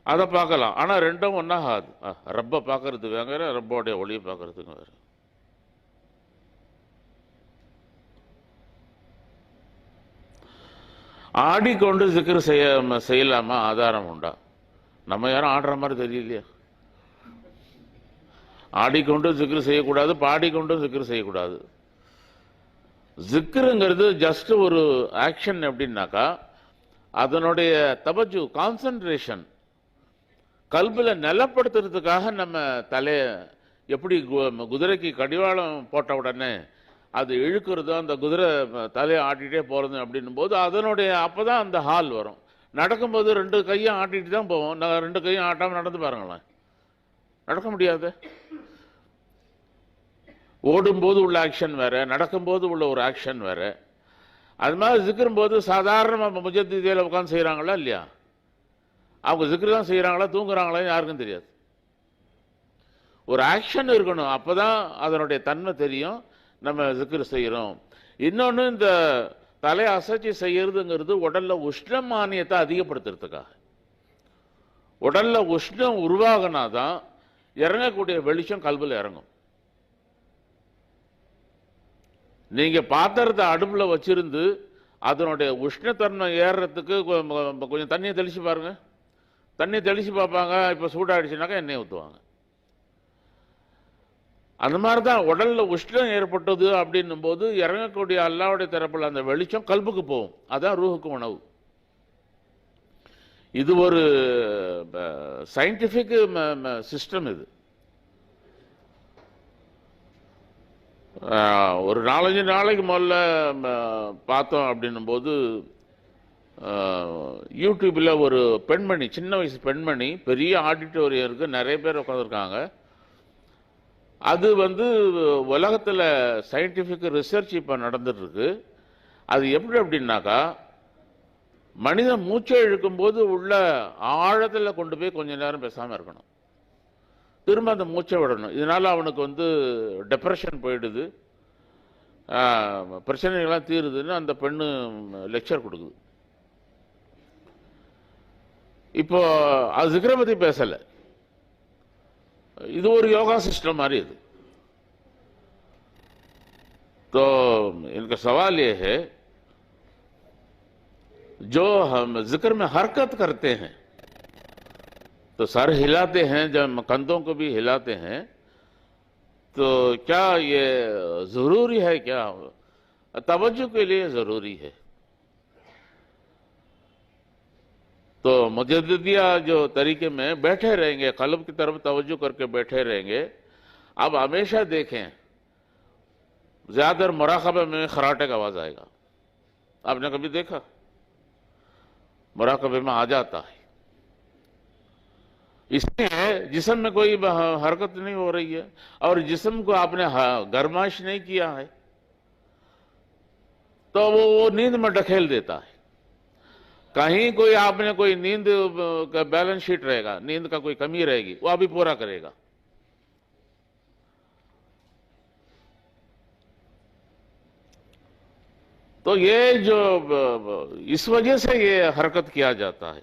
அதை பார்க்கலாம். ஆனா ரெண்டும் ஒன்னாகாது. ரப்ப பார்க்கறது வேற, ரப்போடைய ஒளியை பார்க்கறதுக்கு வேற. ஆடிக்கொண்டு ஜிக்ர் செய்யலாமா, ஆதாரம் உண்டா? நம்ம யாரும் ஆடுற மாதிரி தெரியலையா? ஆடிக்கொண்டு ஜிக்ர் செய்யக்கூடாது, பாடிக்கொண்டு ஜிக்ர் செய்யக்கூடாது. ஜிக்ருங்கிறது ஜஸ்ட் ஒரு ஆக்ஷன். எப்படின்னாக்கா அதனுடைய தவஜு, கான்சன்ட்ரேஷன் கல்புல நிலப்படுத்துறதுக்காக நம்ம தலைய எப்படி குதிரைக்கு கடிவாளம் போட்ட உடனே அது இழுக்கிறதோ அந்த குதிரை தலையை ஆட்டிகிட்டே போகிறது அப்படின்னும் போது அதனுடைய அப்போதான் அந்த ஹால் வரும். நடக்கும்போது 2 கையும் ஆட்டிட்டு தான் போவோம். நான் 2 கையும் ஆட்டாமல் நடந்து பாருங்களேன், நடக்க முடியாது. ஓடும்போது உள்ள ஆக்ஷன் வேற, நடக்கும்போது உள்ள ஒரு ஆக்ஷன் வேற. அது மாதிரி ஜிக்ரும் போது சாதாரணமாக முஜத்திதியில் உட்காந்து செய்கிறாங்களா இல்லையா? அவங்க ஜிக்ரு தான் செய்கிறாங்களா தூங்குறாங்களா யாருக்கும் தெரியாது. ஒரு ஆக்ஷன் இருக்கணும், அப்போதான் அதனுடைய தன்மை தெரியும், நம்ம ஜிக்ரு செய்கிறோம். இன்னொன்று, இந்த தலை அசைச்சி செய்யறதுங்கிறது உடல்ல உஷ்ணமானியத்தை அதிகப்படுத்துறதுக்காக. உடல்ல உஷ்ணம் உருவாகினாதான் இறங்கக்கூடிய வெளிச்சம் கல்வியில் இறங்கும். நீங்க பாத்திரத்தை அடுப்புல வச்சிருந்து அதனுடைய உஷ்ணத்தன்மை ஏறுறதுக்கு கொஞ்சம் தண்ணியை தெளிச்சு பாருங்க. தண்ணி தெளிச்சு பார்ப்பாங்க, இப்ப சூடாயிடுச்சுனாக்கா எண்ணெய் ஊற்றுவாங்க. அந்த மாதிரி தான் உடல்ல உஷ்ணம் ஏற்பட்டது அப்படின்னும் போது இறங்கக்கூடிய அல்லாஹ்வுடைய தரப்புல அந்த வெளிச்சம் கல்புக்கு போகும். அதான் ரூஹுக்கு உணவு. இது ஒரு சயின்டிபிக் சிஸ்டம். இது ஒரு 4-5 நாளைக்கு முதல்ல பார்த்தோம் அப்படின்னும் போது யூடியூப்ல ஒரு பெண்மணி, சின்ன வயசு பெண்மணி, பெரிய ஆடிட்டோரியம் இருக்கு, நிறைய பேர் உட்காந்துருக்காங்க. அது உலகத்தில் சயின்டிஃபிக் ரிசர்ச் இப்போ நடந்துட்டு இருக்கு. அது எப்படி அப்படின்னாக்கா, மனிதன் மூச்சை இழுக்கும்போது உள்ள ஆழத்தில் கொண்டு போய் கொஞ்ச நேரம் பேசாமல் இருக்கணும், திரும்ப அந்த மூச்சை விடணும். இதனால அவனுக்கு டிப்ரெஷன் போயிடுது, பிரச்சனைகள்லாம் தீருதுன்னு அந்த பெண்ணு லெக்சர் கொடுக்குது. இப்போ அது ஜிக்ரை பற்றி பேசலை, இது ஒரு யோகா सिस्टम மாதிரி இது. तो इनका सवाल ये है, जो हम जिक्र में हरकत करते हैं तो सर हिलाते हैं, जब कंधों को भी हिलाते हैं, तो क्या ये जरूरी है? क्या तवज्जो के लिए जरूरी है? तो मुजद्दिदिया जो तरीके में बैठे रहेंगे, कल्ब की तरफ तवज्जो करके बैठे रहेंगे. अब हमेशा देखें, ज्यादा मुराकबे में खराटे का आवाज आएगा. आपने कभी देखा? मुराकबे में आ जाता है, इसलिए जिस्म में कोई हरकत नहीं हो रही है और जिस्म को आपने गरमाइश नहीं किया है तो वो नींद में ढकेल देता है. कहीं कोई आपने कोई नींद का बैलेंस शीट रहेगा, नींद का कोई कमी रहेगी, वो अभी पूरा करेगा. तो ये जो इस वजह से ये हरकत किया जाता है.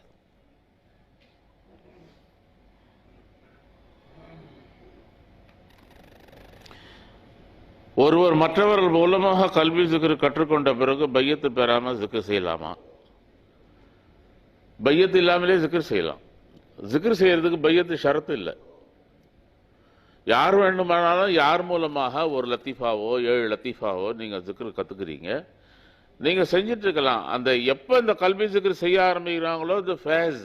ஒருவர் மற்றவர்கள் மூலமாக கல்வி ஜிக்ர் கற்றுக்கொண்ட பிறகு பையத்து பெறாமல் ஜிக்ர் செய்யலாமா? பையத்து இல்லாமலே ஜிக்ர் செய்யலாம். ஜிக்ர் செய்யறதுக்கு பையத்து ஷரத்து இல்லை. யார் வேண்டுமானாலும் யார் மூலமாக ஒரு லத்தீஃபாவோ 7 லத்தீஃபாவோ நீங்க ஜிக்ர் கத்துக்கிறீங்க, நீங்க செஞ்சுட்டு இருக்கலாம். அந்த எப்ப இந்த கல்வி ஜிக்ர் செய்ய ஆரம்பிக்கிறாங்களோ இந்த ஃபேஸ்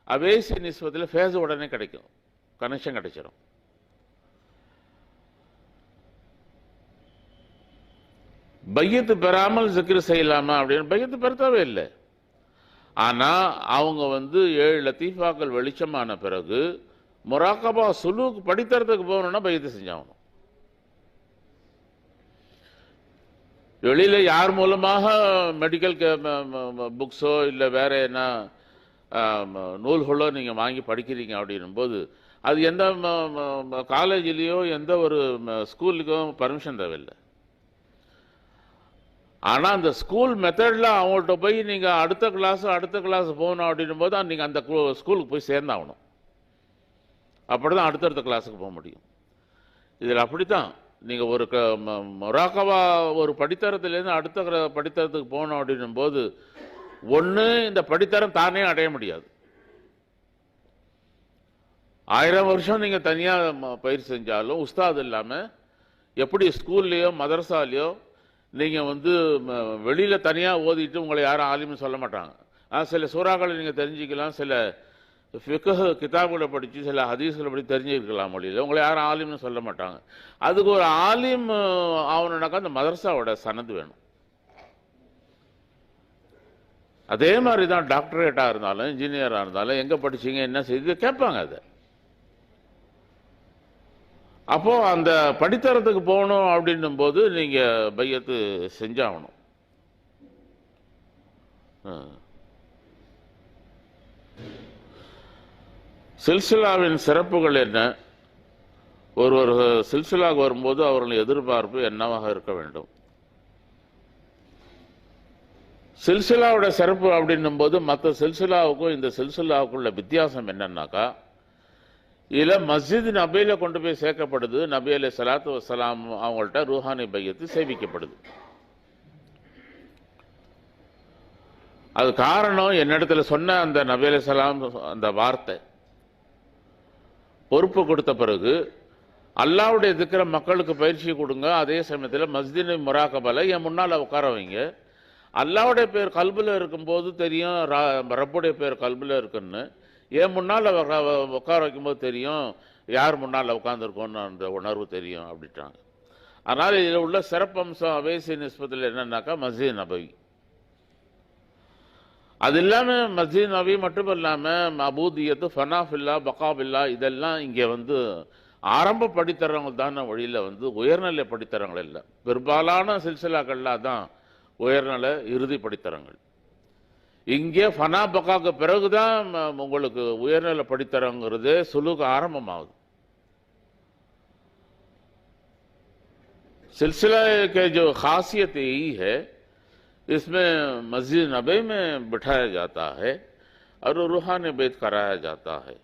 அவேசி நிஸ்பத்தில் ஃபேஸ் உடனே கிடைக்கும், கனெக்ஷன் கிடைச்சிடும். பையத்து பெறாமல் ஜிக்ர் செய்யலாமா அப்படின்னு பையத்து பெறத்தவே இல்லை. ஆனா அவங்க 7 லத்தீஃபாக்கள் வெளிச்சமான பிறகு முராக்கபா சுலூக் படித்தரத்துக்கு போகணும்னா பையத்து செஞ்சாகணும். வெளியில யார் மூலமாக மெடிக்கல் புக்ஸோ இல்லை வேற என்ன நூல்களோ நீங்க வாங்கி படிக்கிறீங்க அப்படின்னும் போது அது எந்த காலேஜ்லயோ எந்த ஒரு ஸ்கூலுக்கோ பர்மிஷன் தேவையில்லை. ஆனா அந்த ஸ்கூல் மெத்தட்ல அவங்கள்ட்ட போய் நீங்க அடுத்த கிளாஸ் போகணும் அப்படின்னும் போது நீங்க அந்த ஸ்கூலுக்கு போய் சேர்ந்தாகணும். அப்படிதான் அடுத்தடுத்த கிளாஸுக்கு போக முடியும். இதில் அப்படித்தான் நீங்க ஒரு முராக்கபா ஒரு படித்தரத்திலேருந்து அடுத்த படித்தரத்துக்கு போகணும் அப்படின்னும் போது ஒன்று இந்த படித்தரம் தானே அடைய முடியாது. 1000 வருஷம் நீங்க தனியா பயிர் செஞ்சாலும் உஸ்தாத் இல்லாம எப்படி ஸ்கூல்லையோ மதரசாலையோ நீங்க வெளியில தனியா ஓதிட்டு உங்களை யாரும் ஆலிம்னு சொல்ல மாட்டாங்க. சில சூறாக்களை நீங்க தெரிஞ்சுக்கலாம், சில ஃபிக்ஹ் கிதாபுகளை படிச்சு சில ஹதீஸ்களை படி தெரிஞ்சுக்கலாம். மொழியில் உங்களை யாரும் ஆலிம்னு சொல்ல மாட்டாங்க. அதுக்கு ஒரு ஆலிம் ஆகணும்னாக்கா அந்த மதரசாவோட சனது வேணும். அதே மாதிரி தான் டாக்டரேட்டா இருந்தாலும் இன்ஜினியரா இருந்தாலும் எங்க படிச்சீங்க என்ன செய்து கேட்பாங்க. அதை அப்போ அந்த படித்தரத்துக்கு போகணும் அப்படின்னும் போது நீங்க பையத்து செஞ்சாகணும். சில்சிலாவின் சிறப்புகள் என்ன? ஒரு சில்சிலாவுக்கு வரும்போது அவர்களின் எதிர்பார்ப்பு என்னவாக இருக்க வேண்டும்? சில்சிலாவோட சிறப்பு அப்படின்னும் போது மற்ற சில்சிலாவுக்கும் இந்த சில்சிலாவுக்குள்ள வித்தியாசம் என்னன்னாக்கா, இதுல மஸ்ஜித் நபியில கொண்டு போய் சேர்க்கப்படுது. நபி அலைஹிஸ்ஸலாத்து வஸ்ஸலாம் அவங்கள்ட்ட ரூஹானி பையத்து சேவிக்கப்படுது. அது காரணம் என்னிடத்துல சொன்ன அந்த நபி அலைஹிஸ்ஸலாம் அந்த வார்த்தை பொறுப்பு கொடுத்த பிறகு அல்லாவுடைய திக்ர மக்களுக்கு பயிற்சி கொடுங்க, அதே சமயத்தில் மஸ்ஜித் முராக்கபால என் முன்னால் உட்கார வைங்க. அல்லாவுடைய பேர் கல்புல இருக்கும்போது தெரியும் ரப்புடைய பேர் கல்புல இருக்குன்னு, என் முன்னால் உட்கார வைக்கும்போது தெரியும் யார் முன்னால் உட்காந்துருக்கோன்னு அந்த உணர்வு தெரியும் அப்படின்ட்டாங்க. அதனால இதில் உள்ள சிறப்பம்சம் அவேசி நிஸ்பத்தில் என்னன்னாக்கா மஸ்ஜித் நபவி. அது இல்லாமல் மஸ்ஜித் நபி மட்டும் இல்லாமல் அபூதியத்து ஃபனாஃபில்லா பகாபில்லா இதெல்லாம் இங்கே ஆரம்ப படித்தரவங்க தானே வழியில் உயர்நிலை படித்தரங்கள் இல்லை. பெரும்பாலான சில்சிலாக்கள்லாம் தான் உயர்நிலை இறுதி படித்தரங்கள். இங்கே ஃபனா பக்காக்கு பிறகுதான் உங்களுக்கு உயர்நிலை படித்தரங்கிறது சுலுக்கு ஆரம்பமாகுது. सिलसिला के जो खासियत यही है, इसमें मस्जिद नबी में बिठाया जाता है और रूहानी बैत कराया जाता है.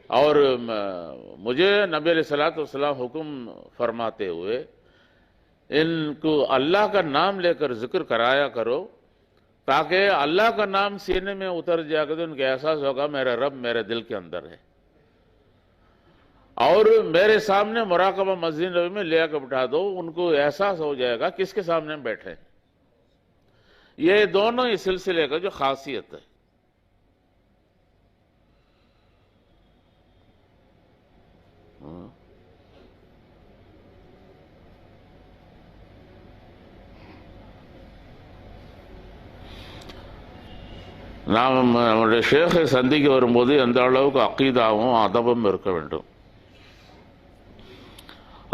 और मुझे नबी अलैहिस्सलातु वस्सलाम हुक्म फरमाते हुए इनको अल्लाह का नाम लेकर जिक्र कराया करो, ताकि अल्लाह का नाम सीने में उतर जाएगा तो उनको एहसास होगा मेरा रब मेरे दिल के अंदर है. और मेरे सामने मुराकबा मस्जिद नबी में ले आकर बिठा दो, उनको एहसास हो जाएगा किसके सामने बैठे. ये दोनों इस सिलसिले का जो खासियत है. நாம் நம்முடைய ஷேഖை சந்திக்க வரும்போது எந்த அளவுக்கு அக்கீதாவும் அதபும் இருக்க வேண்டும்.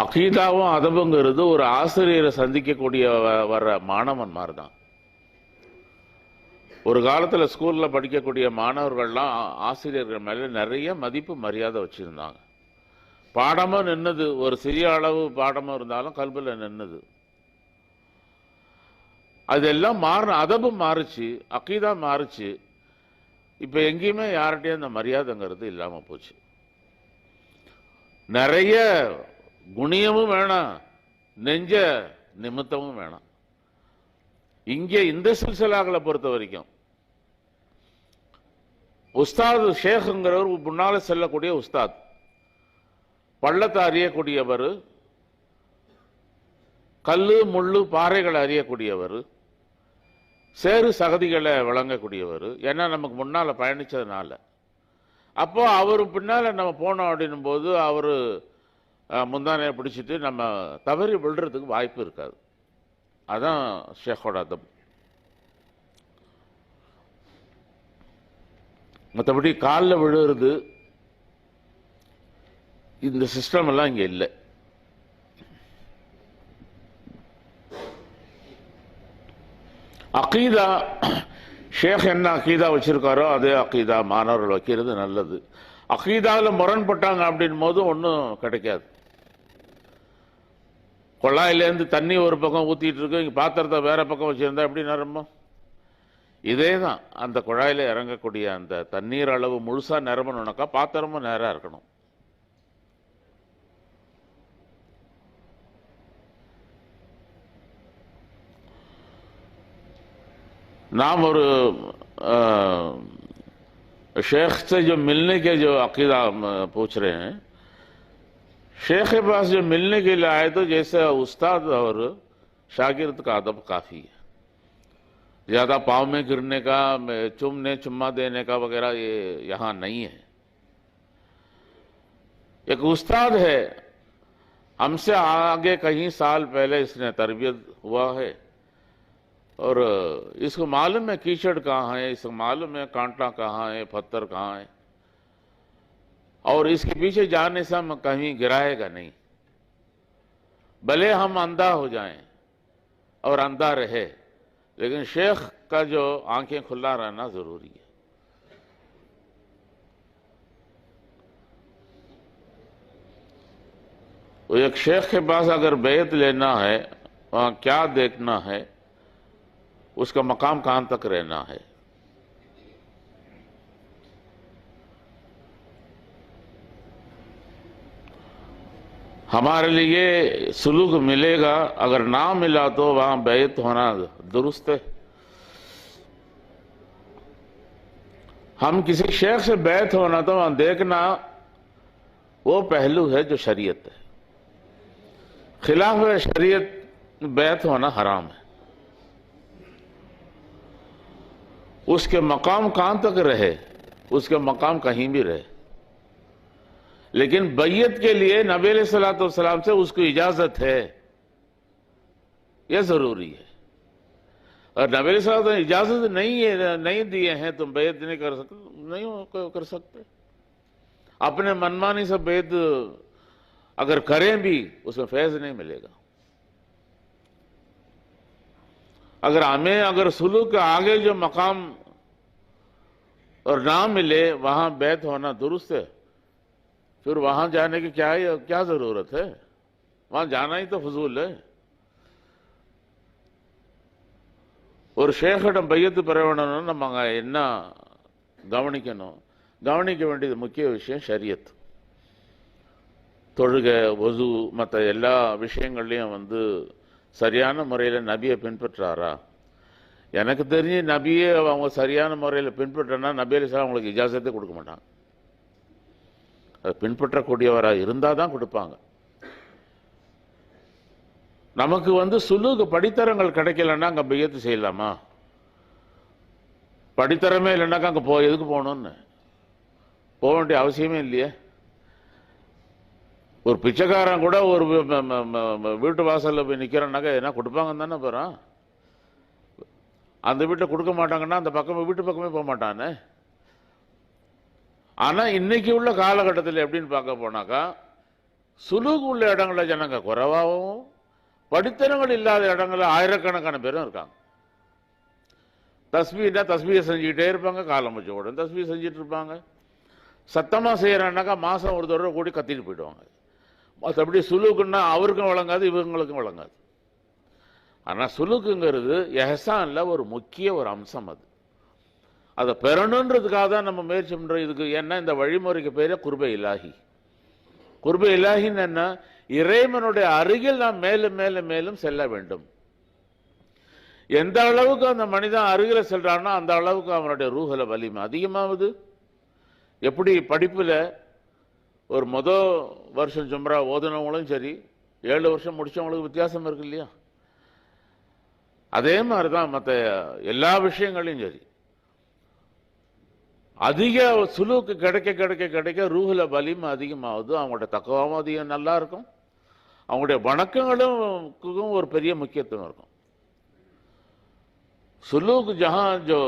அக்கீதாவும் அதபுங்கிறது ஒரு ஆசிரியரை சந்திக்கக்கூடிய வர்ற மாணவன் மாதிரி தான். ஒரு காலத்தில் ஸ்கூலில் படிக்கக்கூடிய மாணவர்கள்லாம் ஆசிரியர்கள் மேலே நிறைய மதிப்பு மரியாதை வச்சுருந்தாங்க. பாடமும் நின்னது, ஒரு சிறிய அளவு பாடமும் இருந்தாலும் கல்வியில் நின்னது. அதெல்லாம் மாறின, அதபும் மாறுச்சு, அக்கீதா மாறுச்சு. இப்போ எங்கேயுமே யார்கிட்டையும் அந்த மரியாதைங்கிறது இல்லாமல் போச்சு. நிறைய குணியமும் வேணாம், நெஞ்ச நிமித்தமும் வேணும். இங்கே இந்த சில்சிலாக்களை பொறுத்த வரைக்கும் உஸ்தாத் ஷேக்குங்கிறவர் முன்னால செல்லக்கூடிய உஸ்தாத், பள்ளத்தை அறியக்கூடியவர், கல்லு முள்ளு பாறைகளை அறியக்கூடியவர், சேறு சகதிகளை வழங்கக்கூடியவர். ஏன்னா நமக்கு முன்னால பயணிச்சதுனால. அப்போ அவர் பின்னால நம்ம போனோம் அப்படின்னும் போது அவர் முந்தானையை பிடிச்சிட்டு நம்ம தவறி விழுறதுக்கு வாய்ப்பு இருக்காது. அதான் ஷேக்கோட அதம். மற்றபடி காலில் விழுறது இந்த சிஸ்டம் எல்லாம் இங்க இல்லை. அகீதா, ஷேக் என்ன அகீதா வச்சிருக்காரோ அதே அகீதா மாணவர்கள் வைக்கிறது நல்லது. அகீதாவில் முரண்பட்டாங்க அப்படின் போது ஒன்றும் கிடைக்காது. குழாயிலேருந்து தண்ணி ஒரு பக்கம் ஊற்றிட்டு இருக்கு, இங்கே பாத்திரத்தை வேற பக்கம் வச்சிருந்தா எப்படி நிரம்பும்? இதே தான், அந்த குழாயில் இறங்கக்கூடிய அந்த தண்ணீர் அளவு முழுசா நிரம்பணும்னாக்கா பாத்திரமும் நேராக இருக்கணும். नाम और शेख से जो मिलने के जो अकीदा पूछ रहे हैं, शेख के पास जो मिलने के लिए आए तो जैसे उस्ताद और शागिर्द का अदब काफ़ी है। ज़्यादा पाँव में गिरने का, चुम्मा देने का वगैरह ये यहाँ नहीं है। एक उस्ताद है, हमसे आगे कई साल पहले इसने तरबियत हुआ है और इसको मालूम है कीचड़ कहाँ है, इसको मालूम है कांटा कहाँ है, पत्थर कहाँ है, और इसके पीछे जाने से हम कहीं गिराएगा नहीं। भले हम अंधा हो जाएं और अंधा रहे, लेकिन शेख का जो आंखें खुला रहना जरूरी है। वो एक शेख के पास अगर बैत लेना है, वहां क्या देखना है, उसका मकाम कहां तक रहना है। हमारे लिए सुलूक मिलेगा, अगर ना मिला तो वहां बैत होना दुरुस्त है। हम किसी शेख से बैत होना तो वहां देखना वो पहलू है जो शरीयत है। खिलाफ शरीयत बैत होना हराम है। उसके मकाम कहां तक रहे, उसके मकाम कहीं भी रहे, लेकिन बैयत के लिए नबी अलैहिस्सलातु वस्सलाम से उसको इजाजत है, यह जरूरी है। और नबी अलैहिस्सलाम ने इजाजत नहीं दिए हैं, तुम बैयत नहीं कर सकते। अपने मनमानी से बैयत अगर करें भी उसमें फैज नहीं मिलेगा। अगर सुलूक के आगे जो मकाम और ना मिले वहां बैत होना दुरुस्त है, फिर वहां जाने की क्या जरूरत है? वहां जाना ही तो फजूल है। ஒரு ஷேக்கிடம் பையத்து பெற வேணும்னா நம்ம என்ன கவனிக்கணும்? கவனிக்க வேண்டியது முக்கிய விஷயம் ஷரியத். தொழுகை, வசூ, மற்ற எல்லா விஷயங்கள்லையும் சரியான முறையில் நபியை பின்பற்றாரா? எனக்கு தெரிஞ்சு நபியே அவங்க சரியான முறையில் பின்பற்றனா நபி அலைஹிஸ்ஸலாம் அவங்களுக்கு இஜாசத்தே கொடுக்க மாட்டாங்க. அதை பின்பற்றக்கூடியவராக இருந்தால் தான் கொடுப்பாங்க. நமக்கு சுலூக்கு படித்தரங்கள் கிடைக்கலன்னா அங்கே பையத்து செய்யலாமா? படித்தரமே இல்லைன்னாக்கா அங்கே எதுக்கு போகணும்னு போக வேண்டிய அவசியமே இல்லையே. ஒரு பிச்சைக்காரன் கூட ஒரு வீட்டு வாசலில் போய் நிற்கிறான்னாக்கா என்ன கொடுப்பாங்கன்னு தானே போகிறான். அந்த வீட்டை கொடுக்க மாட்டாங்கன்னா அந்த வீட்டு பக்கமே போக மாட்டானே. ஆனால் இன்னைக்கு உள்ள காலகட்டத்தில் எப்படின்னு பார்க்க போனாக்கா சுலூக்கு உள்ள இடங்களில் ஜனங்க குறைவாகவும் படித்தனங்கள் இல்லாத இடங்களில் ஆயிரக்கணக்கான பேரும் இருக்காங்க. தஸ்பீயை செஞ்சுக்கிட்டே இருப்பாங்க, காலம் வச்சு கூட தஸ்பீ செஞ்சுட்டு இருப்பாங்க. சத்தமாக செய்யறான்னாக்கா மாதம் ஒரு தடவை கூடி கத்திட்டு போயிடுவாங்க. மற்றபடி சுலூக்குன்னா அவருக்கும் வழங்காது, இவங்களுக்கும் வழங்காது. ஆனால் சுலூக்குங்கிறது எஹ்சான்ல ஒரு முக்கிய ஒரு அம்சம். அதை பெறணுன்றதுக்காக தான் நம்ம முயற்சி பண்ணுறோம் இதுக்கு. ஏன்னா இந்த வழிமுறைக்கு பேரே குர்பே இலாஹி. குர்பே இலாஹின்னு என்ன? இறைவனுடைய அருகில் நாம் மேலும் மேலும் மேலும் செல்ல வேண்டும். எந்த அளவுக்கு அந்த மனிதன் அருகில் செல்றான்னா அந்த அளவுக்கு அவனுடைய ரூஹல வலிமை அதிகமாகுது. எப்படி படிப்புல ஒரு வருஷம் ஜும்ரா ஓதுனவங்களும் சரி 7 வருஷம் முடிச்சவங்களுக்கு வித்தியாசம் இருக்கு இல்லையா? அதே மாதிரிதான் மற்ற எல்லா விஷயங்களையும் சரி அதிக சுலூக்கு கிடைக்க கிடைக்க கிடைக்க ரூஹல வலிமை அதிகமாகுது. அவங்களுடைய தக்குவாவும் அதிகம் நல்லா இருக்கும். அவங்களுடைய வணக்கங்களுக்கும் ஒரு பெரிய முக்கியத்துவம் இருக்கும். सुलूक जहां जो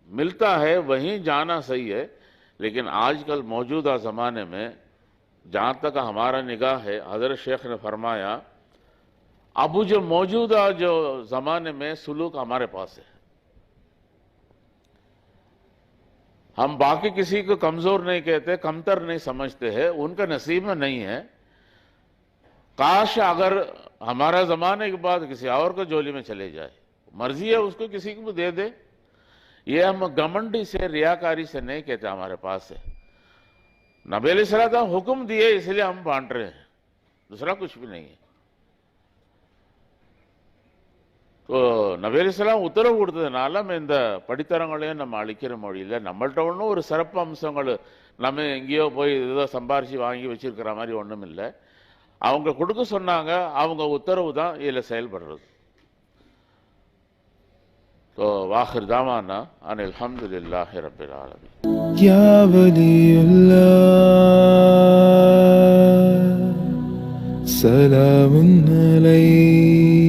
मिलता है वहीं जाना सही है, लेकिन आजकल मौजूदा ज़माने में जहां तक हमारा निगाह है, हज़रत शेख ने फरमाया अब जो मौजूदा जो ज़माने में सुलूक हमारे पास है, हम बाकी किसी को कमज़ोर नहीं कहते, कमतर नहीं समझते हैं, उनका नसीब में नहीं है। काश अगर हमारा ज़माने के बाद किसी और को जोली में चले जाए, मर्जी है उसको किसी को भी दे दे। ये हम घमंडी से रियाकारी से नहीं कहते, हमारे पास है। नबी अलैहिस्सलाम हुक्म दिए इसलिए हम बांट रहे हैं, दूसरा कुछ भी नहीं है। तो நபி அலைஹிஸ்ஸலாம் உத்தரவு கொடுத்ததுனால இந்த படித்தரங்களையும் நம்ம அளிக்கிற மொழியில் நம்மள்ட்ட ஒன்றும் ஒரு சிறப்பு அம்சங்கள் நம்ம எங்கேயோ போய் ஏதோ சம்பாரிச்சு வாங்கி வச்சிருக்கிற மாதிரி ஒன்றும் இல்லை. அவங்க கொடுக்க சொன்னாங்க, அவங்க உத்தரவு தான் இதில் செயல்படுறது. तो वाखिर दावाना अनिल हम्दुलिल्लाहि रब्बिल आलमीन। या वलीउल्लाह सलामुन अलैक।